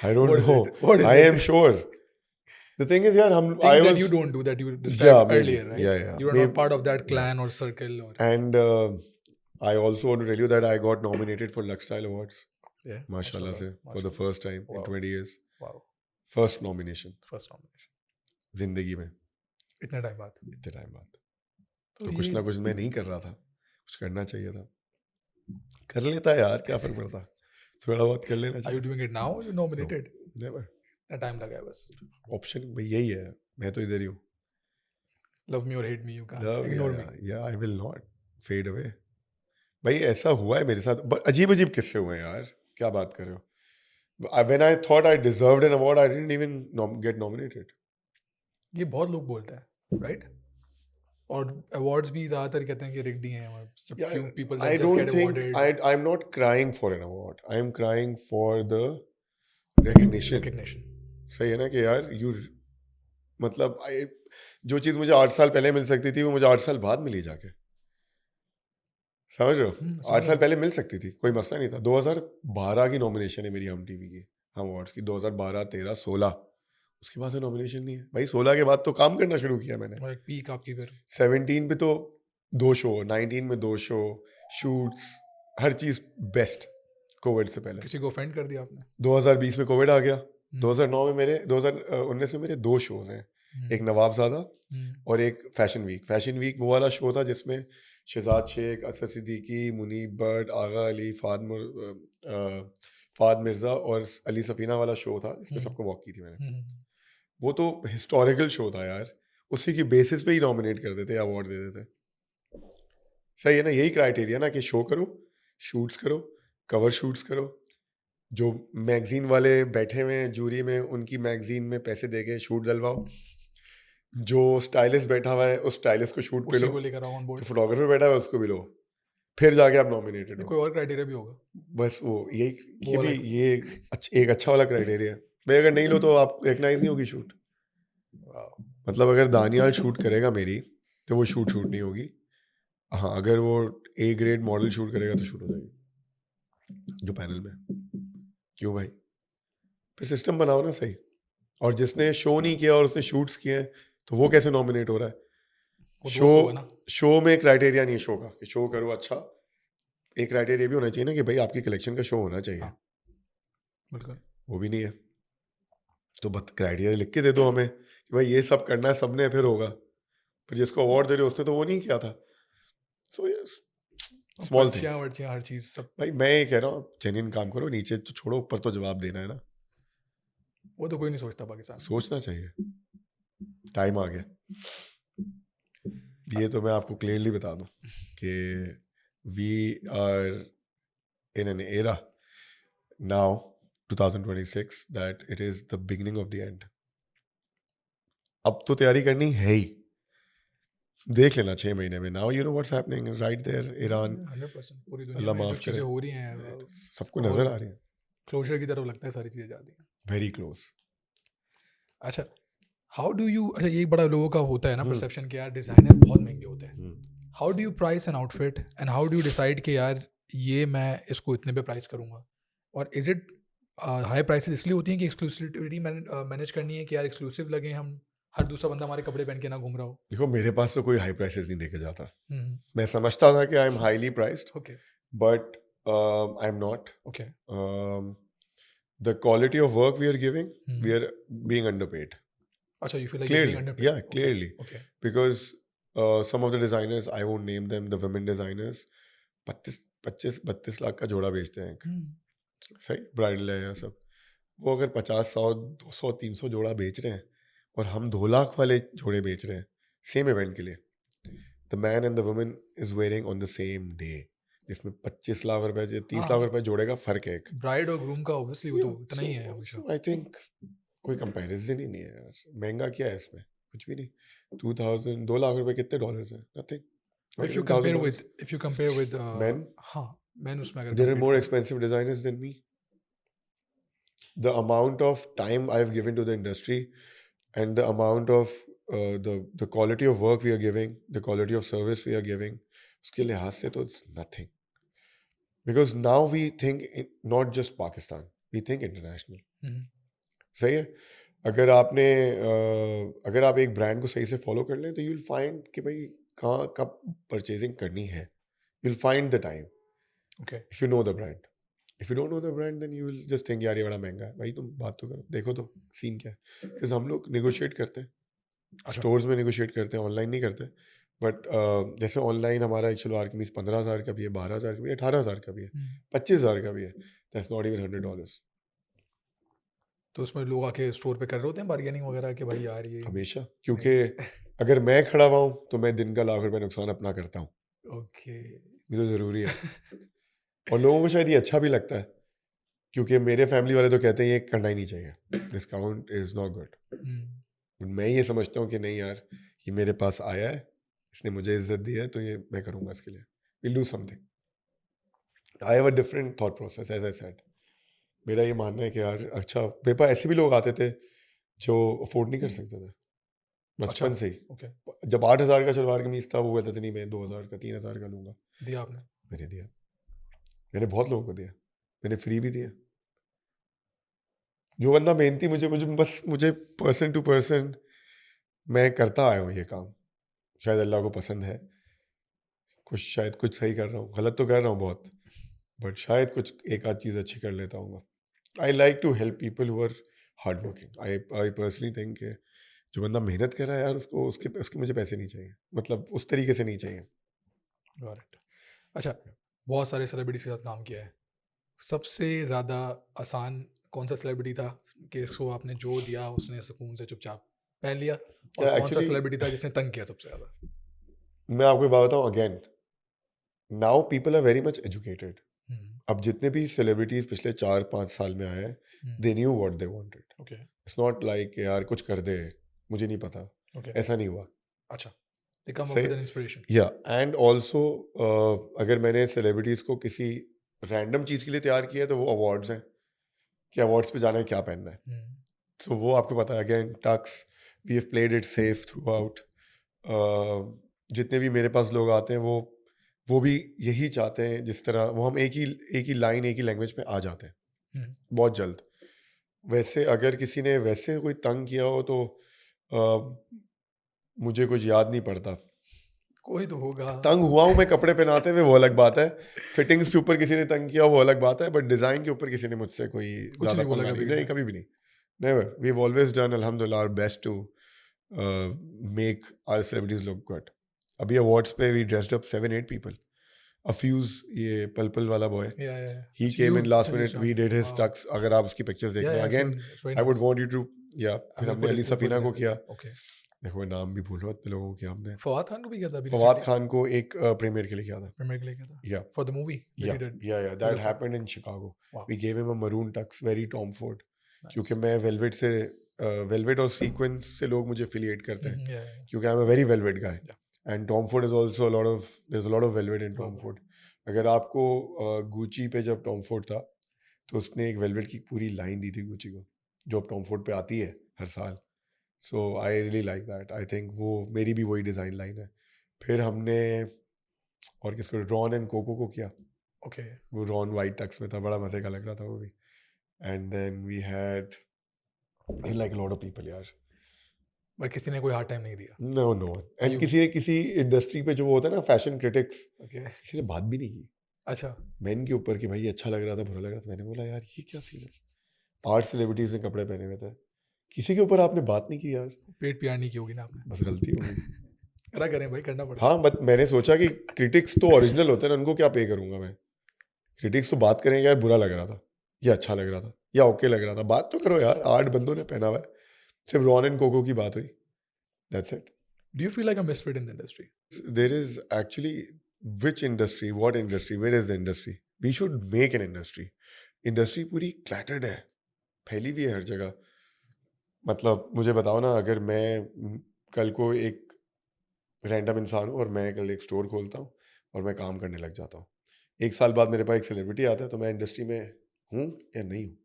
I don't What is know. it? What is I it? am sure. The thing is, यार हम I Things that was you don't do that you yeah described maybe earlier, right? yeah You are maybe not part of that yeah. clan or circle or And I also want to tell you that I got nominated for Lux Style Awards. yeah. Mashallah se, for the mashallah. first time in Wow. 20 years. Wow. First nomination First nomination. जिंदगी में इतने time बाद। इतने time बाद। तो तो कुछ ये ना कुछ मैं नहीं कर रहा था, कुछ करना चाहिए था, कर लेता यार, क्या फर्क पड़ता, थोड़ा बहुत कर लेना are you चाहिए। doing it now or you nominated? Never, इतना टाइम लगा है बस। ऑप्शन भाई यही है, मैं तो इधर ही हूँ। Love me or hate me, you can't Love, ignore me. yeah, I will not fade away. भाई ऐसा हुआ है मेरे साथ, अजीब अजीब किस्से हुए हैं यार, क्या बात कर रहे हो। When I thought I deserved an award, I didn't even get nominated. ये बहुत लोग बोलते हैं, right? और awards भी ज़्यादातर कहते हैं कि rigged ही हैं, और Yeah, few people I that just don't get think awarded. I'm not crying for an award. I'm crying for the recognition. Recognition. सही है ना कि यार मतलब जो चीज़ मुझे 8 साल पहले मिल सकती थी वो मुझे 8 साल बाद मिली जाके, समझ रहे हो। समझ 8 साल रहा पहले मिल सकती थी, कोई मसला नहीं था। 2012 की नॉमिनेशन है मेरी हम टीवी की, हम अवार्ड्स की, 2012 13 16, उसके बाद से नॉमिनेशन नहीं है भाई। 16 के बाद तो काम करना शुरू किया मैंने। हूँ। और एक पीक आपकी फिर 17 पे तो 2 शो, 19 में 2 शो, शूट्स, हर चीज़ बेस्ट, कोविड से पहले। किसी को ऑफेंड कर दिया आपने? 2020 में कोविड आ गया, हम्म, 2009 में मेरे 2019 में मेरे 2 शोज़ हैं, हम्म, एक नवाबजादा हम्म, और एक फैशन वीक। फैशन वीक वो वाला शो था जिसमें शहजाद शेख, असद सिद्दीकी, मुनीब भट्ट, आगा अली, फाद मिर्ज़ा और अली सफ़ीना वाला शो था जिसमें हम्म, सबको वॉक की थी मैंने। हम्म, वो तो हिस्टोरिकल शो था यार, उसी की बेसिस पे ही नॉमिनेट कर देते, अवार्ड दे देते। सही है ना, यही क्राइटेरिया ना कि शो करो, शूट्स करो, कवर शूट्स करो, जो मैगजीन वाले बैठे हुए हैं जूरी में उनकी मैगजीन में पैसे दे के शूट दिलवाओ, जो स्टाइलिस्ट बैठा हुआ है उस स्टाइलिस्ट को शूट पे उसी लो, को लेकर आओ ऑन जो बोर्ड। फोटोग्राफर बैठा हुआ है उसको भी लो, फिर जाके आप नॉमिनेटेड हो। कोई और क्राइटेरिया भी होगा? बस वो यही, वो ये वाला भी ये एक अच्छा वाला क्राइटेरिया है भाई। अगर नहीं लो तो आप रिकग्नाइज नहीं होगी शूट। वाह। मतलब अगर दानियाल शूट करेगा मेरी तो वो शूट नहीं होगी। हाँ, अगर वो ए ग्रेड मॉडल शूट करेगा तो शूट हो जाएगी जो पैनल में। क्यों भाई, फिर सिस्टम बनाओ ना सही। और जिसने शो नहीं किया और उसने शूट्स किए हैं तो वो कैसे नॉमिनेट हो रहा है? वो शो दोस्त होगा ना। शो में क्राइटेरिया नहीं है शो का कि शो करो अच्छा, एक क्राइटेरिया भी होना चाहिए ना कि भाई आपकी कलेक्शन का शो होना चाहिए। हाँ, बिल्कुल। वो भी नहीं है, तो बस क्राइटेरिया लिख के दे दो हमें कि भाई ये सब करना है, सबने फिर होगा। फिर जिसको अवार्ड दे रहे हो उसने तो वो नहीं किया था। सो यस, स्मॉल पर्चियाँ थिंग्स। वर्चियाँ हर चीज़ सब, भाई मैं ये कह रहा हूँ जेन्युइन काम करो, नीचे तो छोड़ो, ऊपर तो जवाब देना है ना। वो तो कोई नहीं सोचता पाकिस्तान में। सोचना चाहिए, टाइम आ गया। ये तो मैं आपको क्लियरली बता दूं कि we are in an era now 2026 that it is the beginning of the end. अब तो तैयारी करनी है ही, देख लेना 6 महीने में। Now you know what's happening right there, Iran, 100% पूरी दुनिया अल्लाह में जो माफ चीज़ें करे, हो रही हैं सबको नजर आ रही है, क्लोजर की तरफ लगता है सारी चीज़ें जाती हैं। Very close. अच्छा, हाउ डू यू, अच्छा ये बड़ा लोगों का होता है ना हम्म। परसेप्शन कि यार डिज़ाइनर बहुत महंगे होते हैं। How do you price an outfit and how do you decide कि यार ये मैं इसको इतने पे प्राइस करूँगा? और इज इट हाई प्राइसेस इसलिए होती हैं कि एक्सक्लूसिविटी मैनेज करनी है कि यार एक्सक्लूसिव लगे, हम हर दूसरा बंदा हमारे कपड़े पहन के ना घूम रहा हो? देखो मेरे पास तो कोई हाई प्राइसेस नहीं देके जाता। हम्म, मैं समझता था कि I am highly priced, okay but I am not. Okay. The quality of work we are giving, Mhm. we are being underpaid. अच्छा, you feel like you're Clearly, being underpaid? yeah, Okay, clearly. okay. Because some of the designers, I won't name them, the women designers, 25-32 lakh का जोड़ा बेचते हैं। सही bridal है या सब, वो अगर 50, 100, 200, 300 जोड़ा बेच रहे हैं और हम 2 लाख वाले जोड़े बेच रहे हैं सेम इवेंट के लिए, the man and the woman is wearing on the same day, जिसमें 25 लाख रुपए 30 लाख रुपए जोड़े का फर्क है। ब्राइड और ग्रूम का ऑब्वियसली वो तो इतना ही है हमेशा। आई थिंक कोई कंपैरिजन ही नहीं है यार। महंगा क्या है इसमें? कुछ भी नहीं. 2000 2 लाख रुपए कितने डॉलर्स हैं? Nothing. Not If you even compare $1,000. with if you compare with Men, हाँ men उसमें अगर there are compete more करें expensive designers than me. The amount of time I've given to the industry and the amount of the quality of work we are giving, the quality of service we are giving, उसके लिहाज से तो it's nothing. Because now we think not just Pakistan, we think international. हम्म, सही है. अगर आप एक brand को सही से फॉलो कर लें तो यू विल फाइंड कि भाई कहाँ कब परचेजिंग करनी है. You will find the time okay if you know the brand. If you don't know the brand then you will just think यार ये बड़ा महंगा है. भाई तुम बात तो करो, देखो तो सीन क्या है. बिकॉज हम लोग नेगोशिएट करते हैं, अच्छा स्टोर्स में नेगोशिएट करते हैं, ऑनलाइन नहीं करते. बट जैसे ऑनलाइन हमारा एक्चुअल आर्कमीज 15,000 का भी है, 12,000 का भी है, 18,000 का भी है, हम्म, 25,000 का भी है. That's not even $100. तो उसमें लोग आके स्टोर पे कर रहे होते हैं बार्गेनिंग वगैरह कि भाई यार ये हमेशा. क्योंकि अगर मैं खड़ा हुआ हूँ तो मैं दिन का ₹1,00,000 नुकसान अपना करता हूँ. ओके ये तो ज़रूरी है. और लोगों को शायद ये अच्छा भी लगता है, क्योंकि मेरे फैमिली वाले तो कहते हैं ये करना ही नहीं चाहिए, डिस्काउंट इज़ नॉट गुड. मैं ये समझता हूँ कि नहीं यार, ये मेरे पास आया है, इसने मुझे इज्जत दी है, तो ये मैं करूँगा इसके लिए. Will do something. I have a different thought process as I said. मेरा ये मानना है कि यार अच्छा, मेरे पास ऐसे भी लोग आते थे जो अफोर्ड नहीं कर सकते थे अच्छा बचपन से ही. ओके जब 8,000 का सलवार कमीज था, वो कहते थे नहीं मैं 2,000 का 3,000 का लूँगा. दिया आपने मैंने दिया. मैंने बहुत लोगों को दिया. मैंने फ्री भी दिया. जो बंदा मेहनती, मुझे पर्सन टू पर्सन मैं करता आया हूँ ये काम. शायद अल्लाह को पसंद है. शायद कुछ सही कर रहा हूँ, गलत तो कर रहा हूँ बहुत, बट शायद कुछ एक आध चीज़ अच्छी कर लेता हूँ. I like to help people who are hard working. I personally think कि जो बंदा मेहनत कर रहा है यार, उसको उसके उसके मुझे पैसे नहीं चाहिए, मतलब उस तरीके से नहीं चाहिए. गॉट इट अच्छा बहुत सारे सेलिब्रिटीज के साथ काम किया है सबसे ज़्यादा आसान कौन सा सेलिब्रिटी था कि इसको आपने जो दिया उसने सुकून से चुपचाप पहन लिया और कौन सा एक्चुअली सेलिब्रिटी था जिसने तंग किया सबसे ज़्यादा मैं आपको एक बात बताऊँ. Again, now people are very much educated. अब जितने भी सेलिब्रिटीज पिछले 4-5 साल में आए हैं, they knew what they wanted. Okay it's not like यार कुछ कर दे, मुझे नहीं पता. ओके ऐसा नहीं हुआ. अच्छा दे कम अप सही. विद एन इंस्पिरेशन या एंड ऑल्सो अगर मैंने सेलिब्रिटीज को किसी रैंडम चीज़ के लिए तैयार किया है, तो वो अवार्ड्स हैं कि अवार्ड्स पे जाना है, क्या पहनना है. सो वो आपको पता है. Again tux, we have played it safe throughout. जितने भी मेरे पास लोग आते हैं, वो भी यही चाहते हैं. जिस तरह वो हम एक ही लाइन, एक ही लैंग्वेज में आ जाते हैं बहुत जल्द. वैसे अगर किसी ने वैसे कोई तंग किया हो तो मुझे कुछ याद नहीं पड़ता. कोई तो होगा तंग हुआ हूँ मैं कपड़े पहनाते हुए, वो अलग बात है. फिटिंग्स के ऊपर किसी ने तंग किया, वो अलग बात है. बट डिज़ाइन के ऊपर किसी ने मुझसे कोई कुछ ज़्यादा नहीं बोला पंगा कभी नहीं, कभी भी नहीं. Never. We have always done अल्हम्दुलिल्लाह our best to make our celebrities look good. अभी अवार्ड्स पे वी ड्रेस्ड अप 7-8 पीपल. अफ्यूज, ये पल वाला boy, he came in last minute, we did his tux. अगर आप उसकी पिक्चर्स देखना, again I would want you to. या फिर हमने अली सफीना को किया. ओके देखो मैं नाम भी भूल रहा हूँ इतने लोगों को किया हमने. फवाद खान को भी किया था अभी फवाद खान को एक प्रीमियर के लिए किया था. प्रीमियर के लिए किया था या फॉर द मूवी या that happened in Chicago. Wow. We gave him a maroon tux, very Tom Ford. Nice. क्योंकि मैं वेलवेट और सीक्वेंस से लोग मुझे एफिलिएट करते हैं, Yeah. क्योंकि I am a very velvet guy. And Tom Ford is also there is a lot of velvet in Tom Ford. अगर आपको गुची पे जब टॉम फोर्ड था, तो उसने एक वेलवेट की पूरी लाइन दी थी गुची को, जो अब टॉम फोर्ड पे आती है हर साल. So I really like that. I think वो मेरी भी वही डिज़ाइन लाइन है. फिर हमने और किसको, रॉन एंड कोको को किया. Okay. वो रॉन वाइट टक्स में था, बड़ा मजे का लग रहा था वो भी. And then we had like lot of people यार. बट किसी ने कोई हार्ड टाइम नहीं दिया नो वन. एंड किसी इंडस्ट्री पे जो वो होता है ना, फैशन क्रिटिक्स, ओके किसी ने बात भी नहीं की अच्छा मैन के ऊपर कि भाई अच्छा लग रहा था, बुरा लग रहा था. मैंने बोला यार ये क्या सीन है. 8 सेलिब्रिटीज ने कपड़े पहने हुए थे, किसी के ऊपर आपने बात नहीं की यार. पेट प्यार नहीं की होगी ना आपने बस गलती हो गई. करा करें भाई करना पड़ता हाँ, बट मैंने सोचा कि क्रिटिक्स तो ओरिजिनल होते हैं ना, उनको क्या पे करूंगा मैं. क्रिटिक्स तो बात करेंगे यार बुरा लग रहा था, या अच्छा लग रहा था, या ओके लग रहा था. बात तो करो यार. 8 बंदों ने पहना हुआ है, सिर्फ रॉन एंड कोको की बात हुई. That's it. Do you feel like a misfit in the industry? There is actually, which industry, what industry, where is the industry? We should make an industry. Industry पूरी क्लैटर्ड है, फैली हुई है हर जगह. मतलब मुझे बताओ ना, अगर मैं कल को एक रैंडम इंसान हूँ और मैं कल एक स्टोर खोलता हूँ और मैं काम करने लग जाता हूँ। 1 साल बाद मेरे पास एक सेलिब्रिटी आता है तो मैं इंडस्ट्री में हूँ या नहीं हूँ?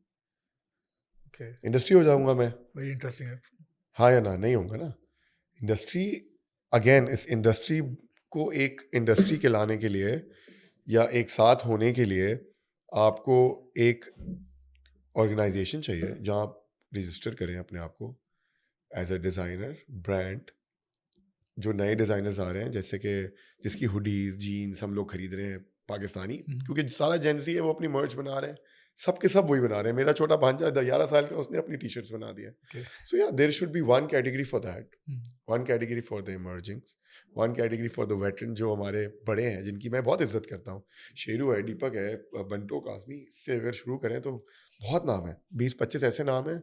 ओके, इंडस्ट्री हो जाऊँगा मैं, वेरी इंटरेस्टिंग है। हाँ या ना? नहीं होऊँगा ना। इंडस्ट्री अगेन इस इंडस्ट्री को एक इंडस्ट्री कहलाने के लिए या एक साथ होने के लिए आपको एक ऑर्गेनाइजेशन चाहिए जहाँ आप रजिस्टर करें अपने आप को एज अ डिज़ाइनर ब्रांड। जो नए डिज़ाइनर्स आ रहे हैं जैसे कि जिसकी हुडीज जीन्स हम लोग खरीद रहे हैं पाकिस्तानी, क्योंकि सारा जेंजी है वो अपनी मर्च बना रहे हैं, सब के सब वही बना रहे हैं। मेरा छोटा भांजा 11 साल का, उसने अपनी टी शर्ट्स बना दिया। Okay. So yeah there should be one category for that, one category for the emergings, one category for the veteran जो हमारे बड़े हैं जिनकी मैं बहुत इज्जत करता हूँ। शेरू है, दीपक है, बंटो काजमी से अगर शुरू करें तो बहुत नाम है, 20-25 ऐसे नाम हैं।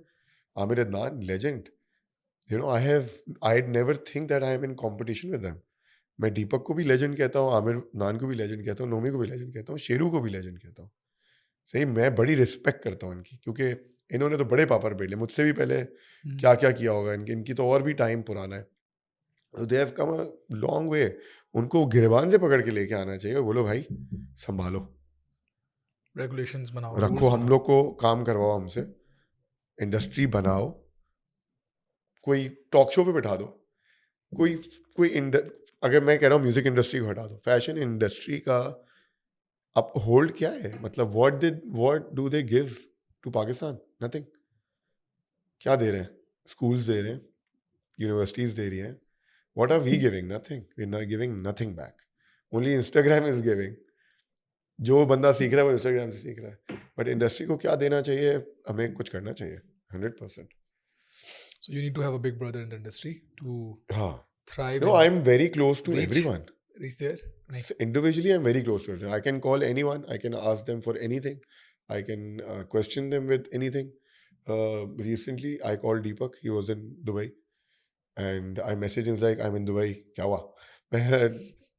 Aamir Adnan legend, you know I never think that I am in competition with them. मैं दीपक को भी लेजेंड कहता हूँ, आमिर नान को भी लेजेंड कहता हूँ, नोमी को भी लेजेंड कहता हूँ, शेरू को भी लेजेंड कहता हूँ। सही, मैं बड़ी रिस्पेक्ट करता हूँ इनकी, क्योंकि इन्होंने तो बड़े पापड़ बेले मुझसे भी पहले। क्या क्या किया होगा इनकी तो और भी टाइम पुराना है। They have come a long way. उनको गिरबान से पकड़ के लेके आना चाहिए और बोलो भाई संभालो, रेगुलेशंस बनाओ, रखो, रूल्स हम बनाओ। लोग को काम करवाओ हमसे, इंडस्ट्री बनाओ, कोई टॉक शो पे बिठा दो, कोई कोई अगर मैं कह रहा हूँ म्यूजिक इंडस्ट्री को हटा दो, फैशन इंडस्ट्री का अब होल्ड क्या है? मतलब what do they give to Pakistan? Nothing. क्या दे रहे हैं? स्कूल्स दे रहे हैं, यूनिवर्सिटीज दे रही हैं। What are we giving? Nothing. We are giving nothing back. Only Instagram is giving. जो बंदा सीख रहा है वो इंस्टाग्राम से सीख रहा है, बट इंडस्ट्री को क्या देना चाहिए? हमें कुछ करना चाहिए 100%। So you need to have a big brother in the industry to हाँ, thrive no, I and am very close to reach everyone. reach there. नहीं. Individually, I'm very close to it. I can call anyone. I can ask them for anything. I can question them with anything. Recently, I called Deepak. He was in Dubai, and I messaged him like, "I'm in Dubai. क्या हुआ?"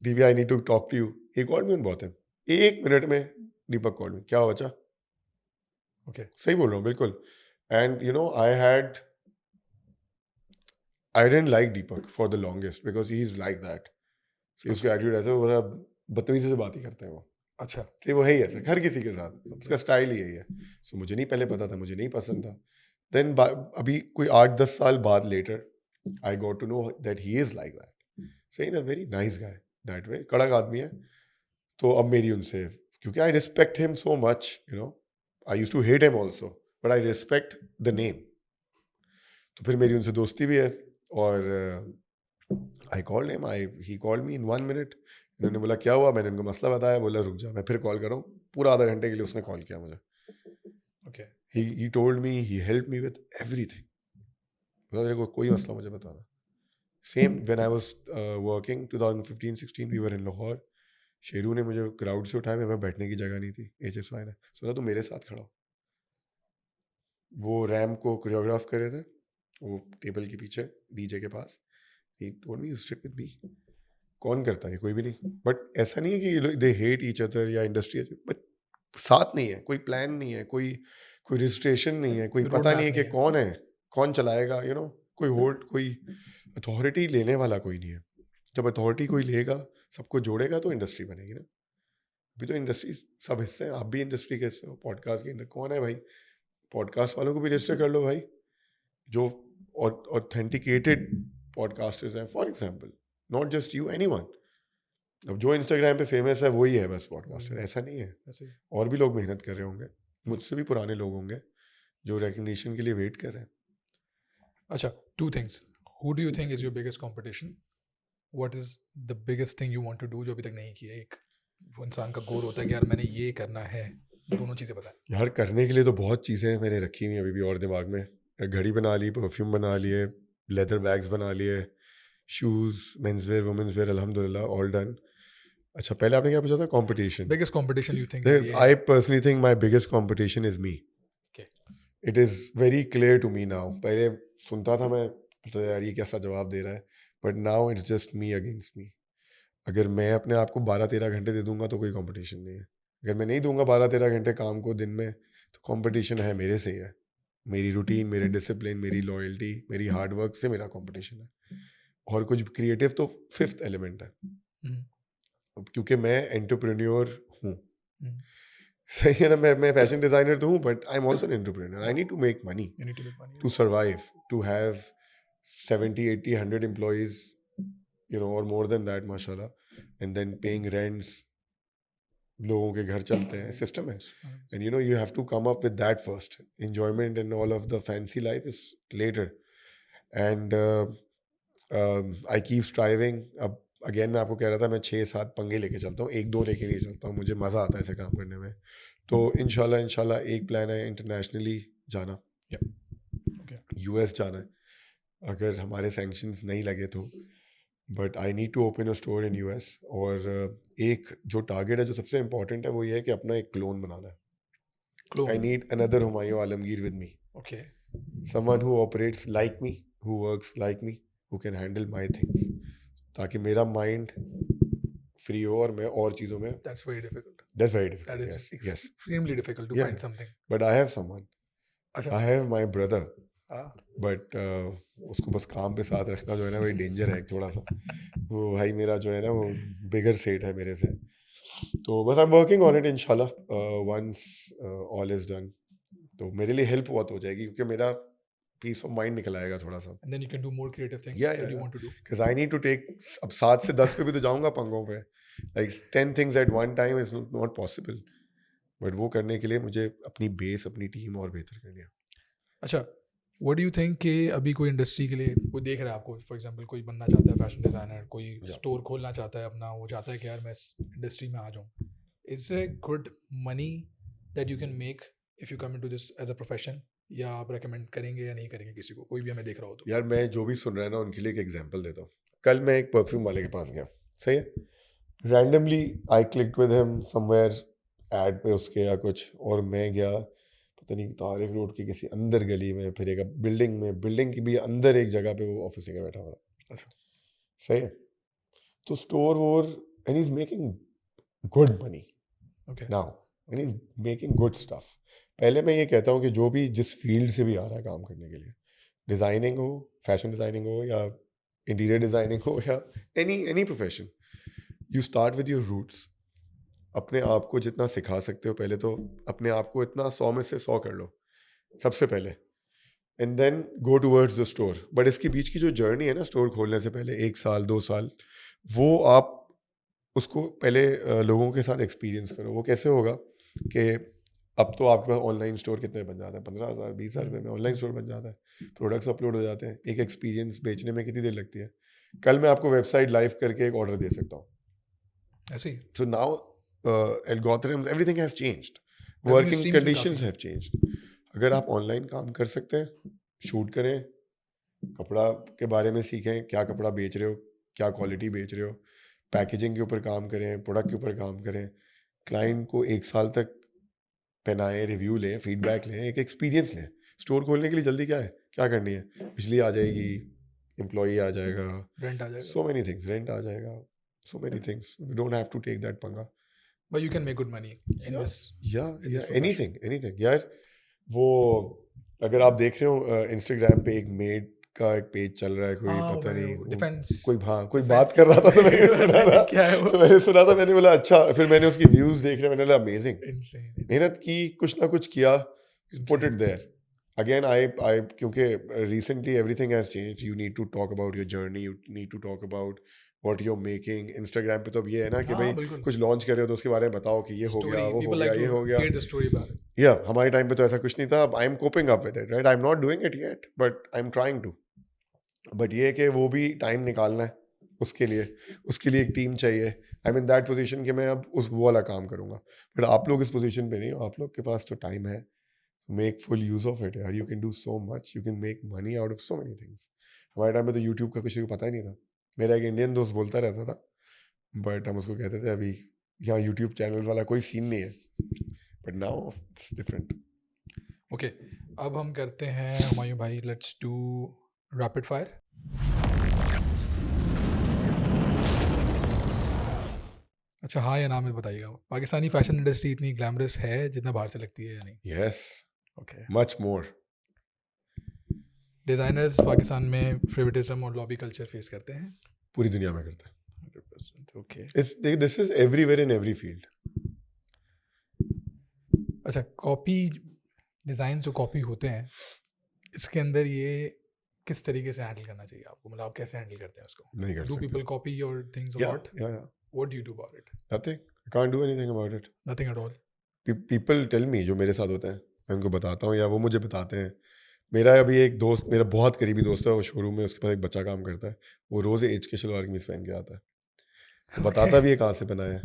DB, I need to talk to you. He called me on बहुत time. 1 minute में Deepak called me. क्या हुआ बच्चा? Okay. सही बोल रहा हूँ बिल्कुल. And you know, I didn't like Deepak for the longest because he's like that. See, उसका एटीट्यूड ऐसा, वो बदतमीजी से बात ही करते हैं वो। अच्छा. कि वो है ही ऐसा हर किसी के साथ, उसका स्टाइल ही यही है। सो मुझे नहीं पहले पता था, मुझे नहीं पसंद था। देन अभी कोई 8-10 साल बाद later I got to know that he is like that. सही ना, very nice guy, that way, कड़क आदमी है। तो अब मेरी उनसे, क्योंकि I respect him so much, you know, I use to hate him also, but I respect the name. तो फिर मेरी उनसे दोस्ती भी है। और I called him, he called me in 1 minute। इन्होंने बोला क्या हुआ, मैंने उनको मसला बताया, बोला रुक जा मैं फिर कॉल कर रहा हूँ। पूरा आधा घंटे के लिए उसने कॉल किया मुझे। Okay. He told me, he help me with everything. तेरे को कोई मसला मुझे बताना। Same when I was working 2015-16, we were in Lahore. Sheru ने मुझे क्राउड से उठाया, मेरे पास बैठने की जगह नहीं थी। HSY ने सोचा तू मेरे साथ खड़ा हो। वो रैम को कोरियोग्राफ कर रहे थे, वो टेबल के पीछे DJ के पास। He told me sit with me. कौन करता है? कोई भी नहीं। बट ऐसा नहीं है कि दे हेट ईच अदर या इंडस्ट्री, बट साथ नहीं है, कोई प्लान नहीं है, कोई रजिस्ट्रेशन नहीं है, कोई रोड पता मैप नहीं है कि नहीं है. कौन है, कौन चलाएगा, यू नो, कोई होल्ड, कोई अथॉरिटी लेने वाला कोई नहीं है। जब अथॉरिटी कोई लेगा, सबको जोड़ेगा तो इंडस्ट्री बनेगी ना। अभी तो इंडस्ट्री सब हिस्से हैं, आप भी इंडस्ट्री के हिस्से हो। पॉडकास्ट के अंदर कौन है भाई? पॉडकास्ट वालों को भी रजिस्टर कर लो भाई, जो ऑथेंटिकेटेड पॉडकास्टर्स हैं, for example, not just you, anyone. अब जो इंस्टाग्राम पे फेमस है वही है बस पॉडकास्टर, ऐसा नहीं है। ऐसे. और भी लोग मेहनत कर रहे होंगे, मुझसे भी पुराने लोग होंगे जो रिकग्निशन के लिए वेट कर रहे हैं। अच्छा, two things. Who do you think is your biggest competition? What is the biggest thing you want to do जो अभी तक नहीं किया? एक वो इंसान का गोल होता है कि यार मैंने ये करना है. दोनों चीजें बताएं. यार करने के लिए तो बहुत चीज़ें मैंने रखी हुई हैं अभी भी और दिमाग में। घड़ी बना ली, परफ्यूम बना लिए, लेदर बैग्स बना लिए, shoes, men's wear, women's wear, अल्हम्दुलिल्लाह ऑल डन। अच्छा, पहले आपने क्या पूछा था? Competition. Biggest competition you think यार ये है? I personally think my biggest competition is me. Okay. It is very clear to me now. पहले सुनता था मैं तो यार ये कैसा जवाब दे रहा है, but now it's just me against me. अगर मैं अपने आप को 12-13 घंटे दे दूंगा तो कोई कंपटीशन नहीं है। अगर मैं नहीं दूंगा 12-13 घंटे काम को दिन में, तो कंपटीशन है मेरे से ही है। मेरी रूटीन, मेरे डिसिप्लिन, मेरी लॉयल्टी, मेरी हार्डवर्क से मेरा कंपटीशन है। और कुछ क्रिएटिव तो फिफ्थ एलिमेंट है। अब क्योंकि मैं एंटरप्रेन्योर हूँ, हम्म। सही है ना, मैं फैशन डिजाइनर तो हूँ, but I am also an entrepreneur. I need to make money You need to make money. to survive, to have 70, 80, 100 employees, or more than that, mashallah, and then paying rents, लोगों के घर चलते हैं, system है, and you have to come up with that first. Enjoyment and all of the fancy life is later, and I keep striving. अब again मैं आपको कह रहा था, मैं 6-7 पंगे लेके चलता हूँ, 1-2 लेके नहीं चलता हूँ, मुझे मज़ा आता है ऐसे काम करने में। तो इंशाल्लाह एक प्लान है इंटरनेशनली जाना, US जाना है, अगर हमारे सैंक्शंस नहीं लगे तो, but I need to open a store in US। और एक जो टारगेट है जो सबसे इम्पोर्टेंट है वो ये है कि अपना एक क्लोन बनाना है। Clone. I need another Humayun Alamgir with me, Okay. someone who operates like me, who works like me, who can handle my things, ताकि मेरा माइंड फ्री हो और मैं और चीज़ों में। That's very difficult. That's very That difficult. is Yes, yes. extremely difficult to Yeah. find something. But I have someone. अच्छा. I have my brother. हाँ. बट उसको बस काम पे साथ रखना जो है ना, वही डेंजर है थोड़ा सा। वो भाई मेरा जो है ना, वो बिगर सेट है मेरे से, तो बस I am working on it. इंशाल्लाह वंस ऑल इज डन तो मेरे लिए हेल्प बहुत हो जाएगी, क्योंकि मेरा पीस ऑफ माइंड निकल आएगा थोड़ा सा। And then you can do more creative things Yeah, that you yeah. want to do. Because I need to take, अब 7 से 10 पे भी तो जाऊंगा पंगों पे, like 10 things at one time is not possible, but वो करने के लिए मुझे अपनी बेस, अपनी टीम और बेहतर करनी है। अच्छा, what do you think कि अभी कोई इंडस्ट्री के लिए कोई देख रहा है आपको, फॉर एग्जांपल कोई बनना चाहता है फैशन डिज़ाइनर, कोई स्टोर खोलना चाहता है अपना, वो चाहता है कि यार मैं इस इंडस्ट्री में आ जाऊँ, is there good money that you can make if you come into this as a profession, या आप रेकमेंड करेंगे या नहीं करेंगे किसी को, कोई भी हमें देख रहा हो तो? यार मैं जो भी सुन रहा है ना, उनके लिए एक एग्जांपल देता हूँ। कल मैं एक परफ्यूम वाले के पास गया, सही है, randomly I clicked with him somewhere ad पे उसके या कुछ, और मैं गया पता नहीं तारिक रोड की किसी अंदर गली में, फिर एक बिल्डिंग में, बिल्डिंग की भी अंदर एक जगह पे वो ऑफिस लेके बैठा हुआ। अच्छा, सही है, तो स्टोर वोर, and he is making good money now, and he is making good stuff. पहले मैं ये कहता हूँ कि जो भी जिस फील्ड से भी आ रहा है काम करने के लिए, डिज़ाइनिंग हो, फैशन डिज़ाइनिंग हो, या इंटीरियर डिज़ाइनिंग हो, या any profession, you start with your roots. अपने आप को जितना सिखा सकते हो पहले, तो अपने आप को इतना 100 में से 100 कर लो सबसे पहले, and then go towards the store. बट इसके बीच की जो जर्नी है ना, स्टोर खोलने से पहले 1 साल 2 साल, वो आप उसको पहले लोगों के साथ एक्सपीरियंस करो। वो कैसे होगा कि अब तो आपके पास ऑनलाइन स्टोर कितने बन जाता है, 15,000 20,000 रुपये में ऑनलाइन स्टोर बन जाता है, प्रोडक्ट्स अपलोड हो जाते हैं। एक एक्सपीरियंस बेचने में कितनी देर लगती है? कल मैं आपको वेबसाइट लाइव करके एक ऑर्डर दे सकता हूँ, ऐसे ही। So now algorithms, everything has changed, Revenue working streams भी conditions काफ़ी have changed। अगर आप ऑनलाइन काम कर सकते हैं, शूट करें, कपड़ा के बारे में सीखें, क्या कपड़ा बेच रहे हो, क्या क्वालिटी बेच रहे हो, पैकेजिंग के ऊपर काम करें, प्रोडक्ट के ऊपर काम करें, क्लाइंट को 1 साल तक पहनाएं, रिव्यू लें, फीडबैक लें, एक एक्सपीरियंस लें। स्टोर खोलने के लिए जल्दी क्या है, क्या करनी है, बिजली आ जाएगी, एम्प्लॉई आ जाएगा, रेंट आ जाएगा, सो मेनी थिंग्स, रेंट आ जाएगा, so many things, we don't have to take that पंगा। but you can make good money in this. या profession. एनीथिंग यार। वो अगर आप देख रहे हो इंस्टाग्राम पे एक मेड का एक पेज चल रहा है, कोई हाँ, पता नहीं डिफेंस, कोई कोई defense बात कर रहा था, तो मैंने सुना था, क्या है वो? तो मैंने सुना था, मैंने बोला अच्छा, फिर मैंने उसकी व्यूज देख रहे, मैंने बोला अमेजिंग, Insane. मेहनत की, कुछ ना कुछ किया, put it there. Again I क्योंकि recently everything has changed, you need to talk about your journey, you need to talk about what you are making. Instagram पे तो अब ये है ना कि हाँ, भाई बिल्कुल। कुछ लॉन्च कर रहे हो तो उसके बारे में बताओ कि ये हो गया, वो हो गया, ये हो गया। the story about it. या हमारे टाइम पे तो ऐसा कुछ नहीं था। I am coping up with it, right, I am not doing it yet, but I am trying to. बट ये कि वो भी टाइम निकालना है उसके लिए एक टीम चाहिए। आई मीन दैट पोजीशन कि मैं अब उस वो वाला काम करूँगा, बट आप लोग इस पोजीशन पे नहीं हो, आप लोग के पास तो टाइम है, make full use of it यार, you can do so much, you can make money out of so many things. हमारे टाइम में तो यूट्यूब का कुछ पता ही नहीं था। मेरा एक इंडियन दोस्त बोलता रहता था, बट हम उसको कहते थे अभी यहाँ यूट्यूब चैनल वाला कोई सीन नहीं है, but now it's different. Okay, अब हम करते हैं हुमायूं भाई, लेट्स डू रैपिड फायर। अच्छा, हाँ या ना में बताइएगा, पाकिस्तानी फैशन इंडस्ट्री इतनी ग्लैमरस है जितना बाहर से लगती है या नहीं? Yes, okay, much more. Designers Pakistan में फेवरेटिज्म और लॉबी कल्चर फेस करते हैं. पूरी दुनिया में करता है. 100%. Okay. This is everywhere in every field. अच्छा, कॉपी डिज़ाइन जो कॉपी होते हैं, इसके अंदर ये किस तरीके से हैंडल करना चाहिए आपको? मतलब आप कैसे हैंडल करते हैं उसको? नहीं कर डू सकते. People copy your things Yeah, about? yeah, yeah. What do you do about it? Nothing. I can't do anything about it. Nothing at all. People tell me जो मेरे साथ होता है, मैं उनको बताता हूँ या वो मुझे बताते हैं. मेरा अभी एक दोस्त, मेरा बहुत करीबी दोस्त है, वो शोरूम में उसके पास एक बच्चा काम करता है. वो रोज़ एच के शलवार कमीज पहन के आता है. वो बताता भी है कहाँ से पहना है.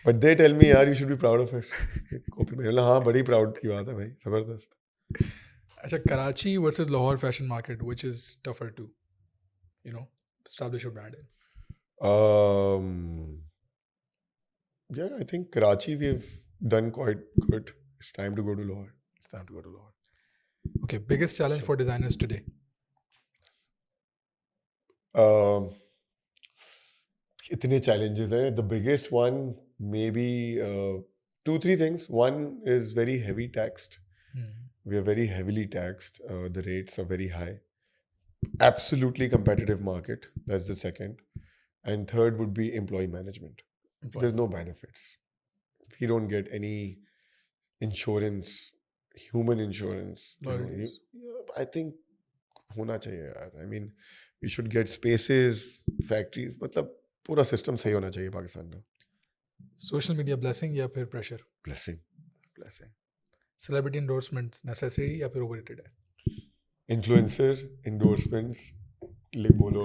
बट दे टेल मी यार you should be proud of it. Copy में हाँ बड़ी प्राउड की बात है भाई, ज़बरदस्त. अच्छा, Karachi versus Lahore fashion market, which is tougher to establish a brand in? Yeah, I think Karachi we've done quite good. It's time to go to Lahore. It's time to go to Lahore. Okay, biggest challenge for designers today? इतने challenges हैं. The biggest one maybe 2-3 things. One is very heavy taxed. We are very heavily taxed. The rates are very high. Absolutely competitive market. That's the second. And third would be employee management. There's no benefits. We don't get any insurance, human insurance. I think होना चाहिए यार. I mean, we should get spaces, factories. मतलब पूरा system सही होना चाहिए पाकिस्तान में. Social media blessing या फिर pressure? Blessing. Blessing. Celebrity endorsement necessary या फिर ओवररेटेड है? Influencer endorsements ले बोलो.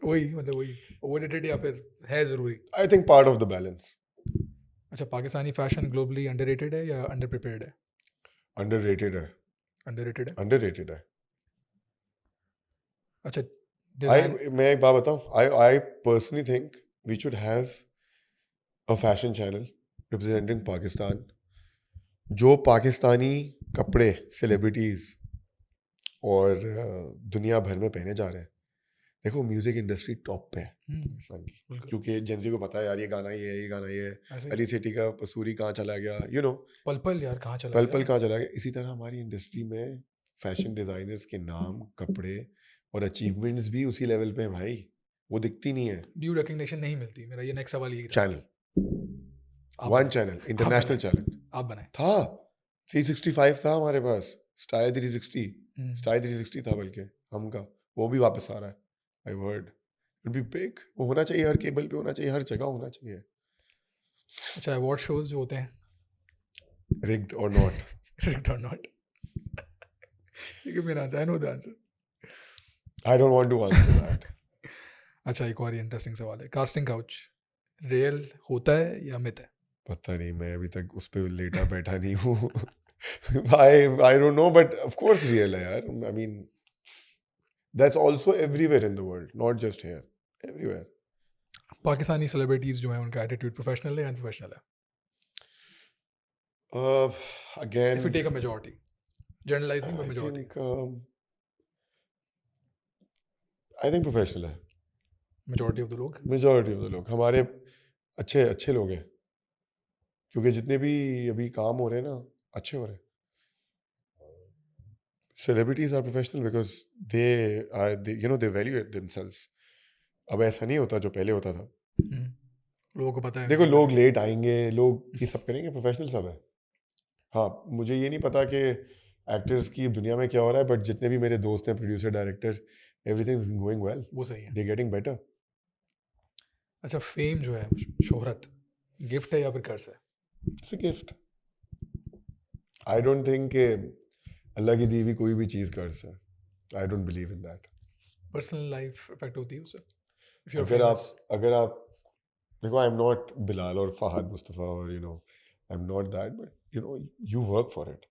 वही मतलब वही ओवररेटेड या फिर है ज़रूरी? I think part of the balance. अच्छा, पाकिस्तानी फैशन ग्लोबली अंडररेटेड है या अंडर प्रिपेयर्ड है? Underrated है. अंडररेटेड है. Underrated है. अच्छा, डिजाइन. मैं एक बात बताऊं. I personally think we should have a fashion channel representing Pakistan. जो पाकिस्तानी कपड़े सेलिब्रिटीज और दुनिया भर में पहने जा रहे हैं. देखो म्यूजिक इंडस्ट्री टॉप पे है पाकिस्तान की, क्योंकि जेंजी को पता है यार ये गाना ये है, ये गाना ये है. अली सेठी का पसूरी कहाँ चला गया, यू नो. पल यार कहाँ चला पल गया? कहाँ चला गया. इसी तरह हमारी इंडस्ट्री में फैशन डिजाइनर्स के नाम, कपड़े और अचीवमेंट्स भी उसी लेवल पे हैं भाई. वो दिखती नहीं है. ड्यू रिकग्निशन नहीं मिलती. मेरा ये नेक्स्ट सवाल यही था. Channel, one channel, international channel आप बनाए था. 365 था हमारे पास. स्टाइल 360, स्टाइल 360 था बल्कि हम का. वो भी वापस आ रहा है. आई वर्ड इट बी बिग. वो होना चाहिए, हर केबल पे होना चाहिए, हर जगह होना चाहिए. अच्छा, अवार्ड शोज जो होते हैं, rigged or not. Rigged or not. मेरा answer, I know the answer. I don't want to answer that. अच्छा, एक और इंटरेस्टिंग सवाल है. कास्टिंग काउच रियल होता है या मिथ है? पता नहीं, मैं अभी तक उस पे लेटा बैठा नहीं हूँ. I don't know, but of course real है यार. I mean, that's also everywhere in the world, not just here. Everywhere. Pakistani celebrities जो हैं उनका एटीट्यूड प्रोफेशनल है या अनप्रोफेशनल है? Again, If you take a majority, generalizing but majority. I think professional है. Majority of the लोग. Majority of the लोग हमारे अच्छे लोग हैं, क्योंकि जितने भी अभी काम हो रहे हैं ना अच्छे हो रहे हैं. Celebrities are professional because they value themselves. अब ऐसा नहीं होता जो पहले होता था. लोगों को पता है. देखो लोग लेट आएंगे, लोग ये सब करेंगे, प्रोफेशनल सब है. हाँ, मुझे ये नहीं पता कि एक्टर्स की दुनिया में क्या हो रहा है, बट जितने भी मेरे दोस्त हैं, producer, director, everything is going well. वो सही है. They getting better. अच्छा, फेम जो है, शोहरत, गिफ्ट है या फिर कर्ज है? It's a gift. I don't think Allah की दी हुई कोई भी चीज़ कर्ज है. I don't believe in that. Personal life effect होती है उससे? अगर आप देखो, आई एम नॉट बिलाल और फहद मुस्तफ़ा और आई am not that, but you work for it.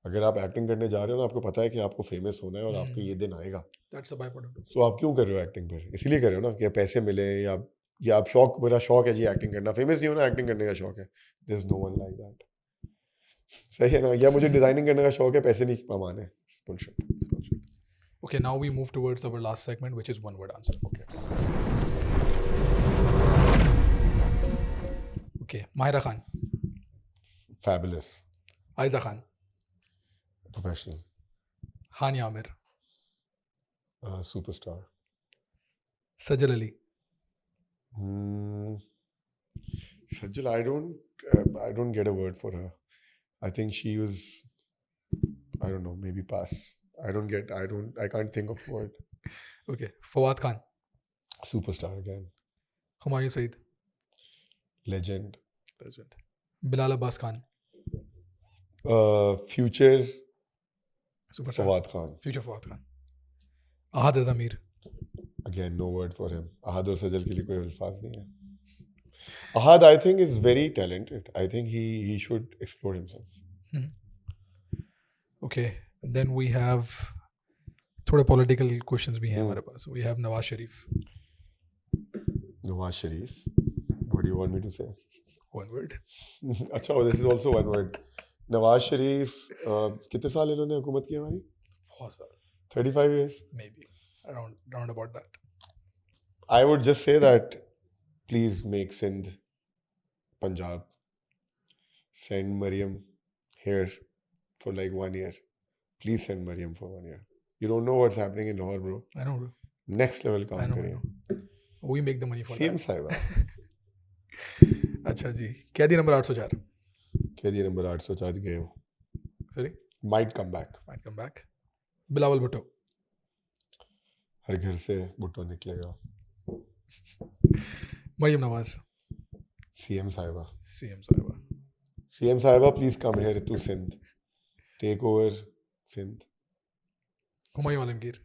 अगर आप एक्टिंग करने जा रहे हो ना, आपको पता है कि आपको फेमस होना है और आपको ये दिन आएगा. That's a by product. So आप क्यों कर रहे हो एक्टिंग? पर इसीलिए कर रहे हो ना कि पैसे मिले, या आप शौक, मेरा शौक है जी एक्टिंग करना. फेमस नहीं होना, एक्टिंग करने का शौक है. There is no one like that. सही है ना? या मुझे डिजाइनिंग करने का शौक है, पैसे नहीं कमाने. Bullshit. Okay, now we move towards our last segment, which is one word answer. Okay, Mahira Khan. Fabulous. Aiza Khan. Professional. Hania Amir, Superstar. Sajal Ali, Hmm. Sajal, I don't get a word for her. I think she was, I don't know, maybe pass. I can't think of a word. okay, Fawad Khan, Superstar again. Humayun Saeed, Legend. legend, Bilal Abbas Khan, Future superstar, Fawad Khan. future Fawad Khan, Ahad Azamir, Again, no word for him. Ahad और सजल के लिए कोई अल्फाज नहीं है. Ahad, I think, is very talented. I think he should explore himself. okay, then we have थोड़े political questions भी हैं हमारे पास. We have Nawaz Sharif, Nawaz Sharif. What do you want me to say? one word. अच्छा, this is also one word. Nawaz Sharif, कितने साल इन्होंने हुकूमत की हमारी? बहुत साल, 35 years. maybe around about that. I would just say that please make Sindh Punjab. Send Mariam here for like 1 year. Please send Mariam for 1 year. You don't know what's happening in Lahore, bro. I know, bro. Next level I काम know, I करिए. know. We make the money for CM that. साहिबा. अच्छा जी, कैदी number 804. कैदी number 800 आज गए हो. Sorry, Might come back. might come back. Bilawal Bhutto, हर घर से भुट्टो निकलेगा. Mariam Nawaz, CM साहिबा. CM Sahiba, CM साहिबा, please come here to Sindh. Take over Sindh. Humayun Alamgir,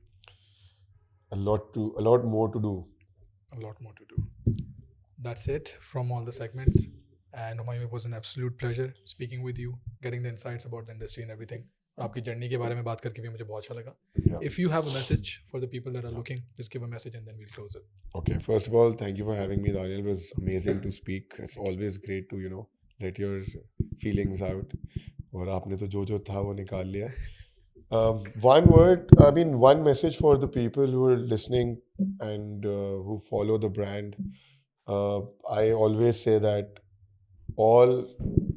A lot more to do. a lot more to do. That's it from all the segments. And Humayun, it was an absolute pleasure speaking with you, getting the insights about the industry and everything. और आपकी journey के बारे में बात करके भी मुझे बहुत अच्छा लगा. Yeah. If you have a message for the people that are looking, just give a message and then we'll close it. Okay, first of all, thank you for having me, Daniel. It was amazing to speak. It's always great to, let your feelings out. और आपने तो जो था वो निकाल लिया. One message for the people who are listening and who follow the brand. I always say that all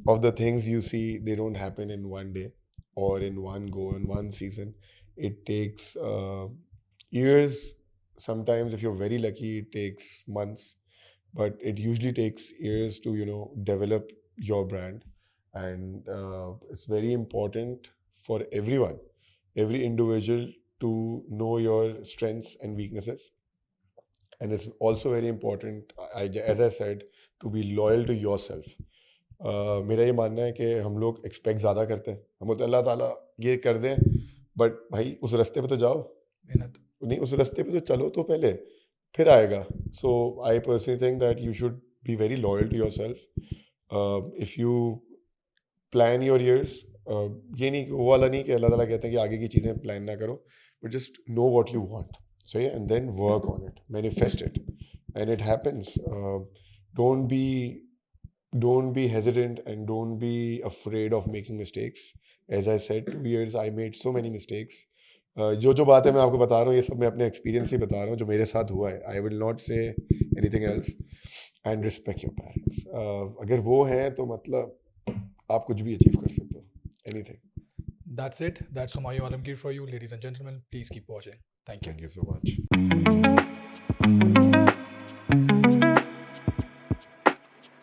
of the things you see, they don't happen in one day or in one go, in one season. It takes years. Sometimes, if you're very lucky, it takes months. But it usually takes years to, develop your brand. And it's very important for everyone, every individual, to know your strengths and weaknesses. And it's also very important, as I said, to be loyal to yourself. मेरा ये मानना है कि हम लोग expect ज़्यादा करते हैं. हम बोलते हैं अल्लाह ताला ये कर दें, बट भाई उस रास्ते पे तो जाओ. मेहनत. नहीं, उस रास्ते पे तो चलो तो पहले, फिर आएगा. So I personally think that you should be very loyal to yourself. If you plan your years, ये नहीं वो वाला नहीं कि अल्लाह ताला कहते हैं कि आगे की चीज़ें प्लान ना करो, but just know what you want, सही है, and then work on it, manifest it, and it happens. Don't be hesitant and don't be afraid of making mistakes. As I said, 2 years I made so many mistakes. जो बातें मैं आपको बता रहा हूँ, ये सब मैं अपने एक्सपीरियंस ही बता रहा हूँ जो मेरे साथ हुआ है. I will not say anything else. And respect your parents. अगर वो हैं तो मतलब आप कुछ भी अचीव कर सकते हो, anything. That's it. That's Humayun Alamgir for you, ladies and gentlemen. Please keep watching. Thank you. Thank you so much.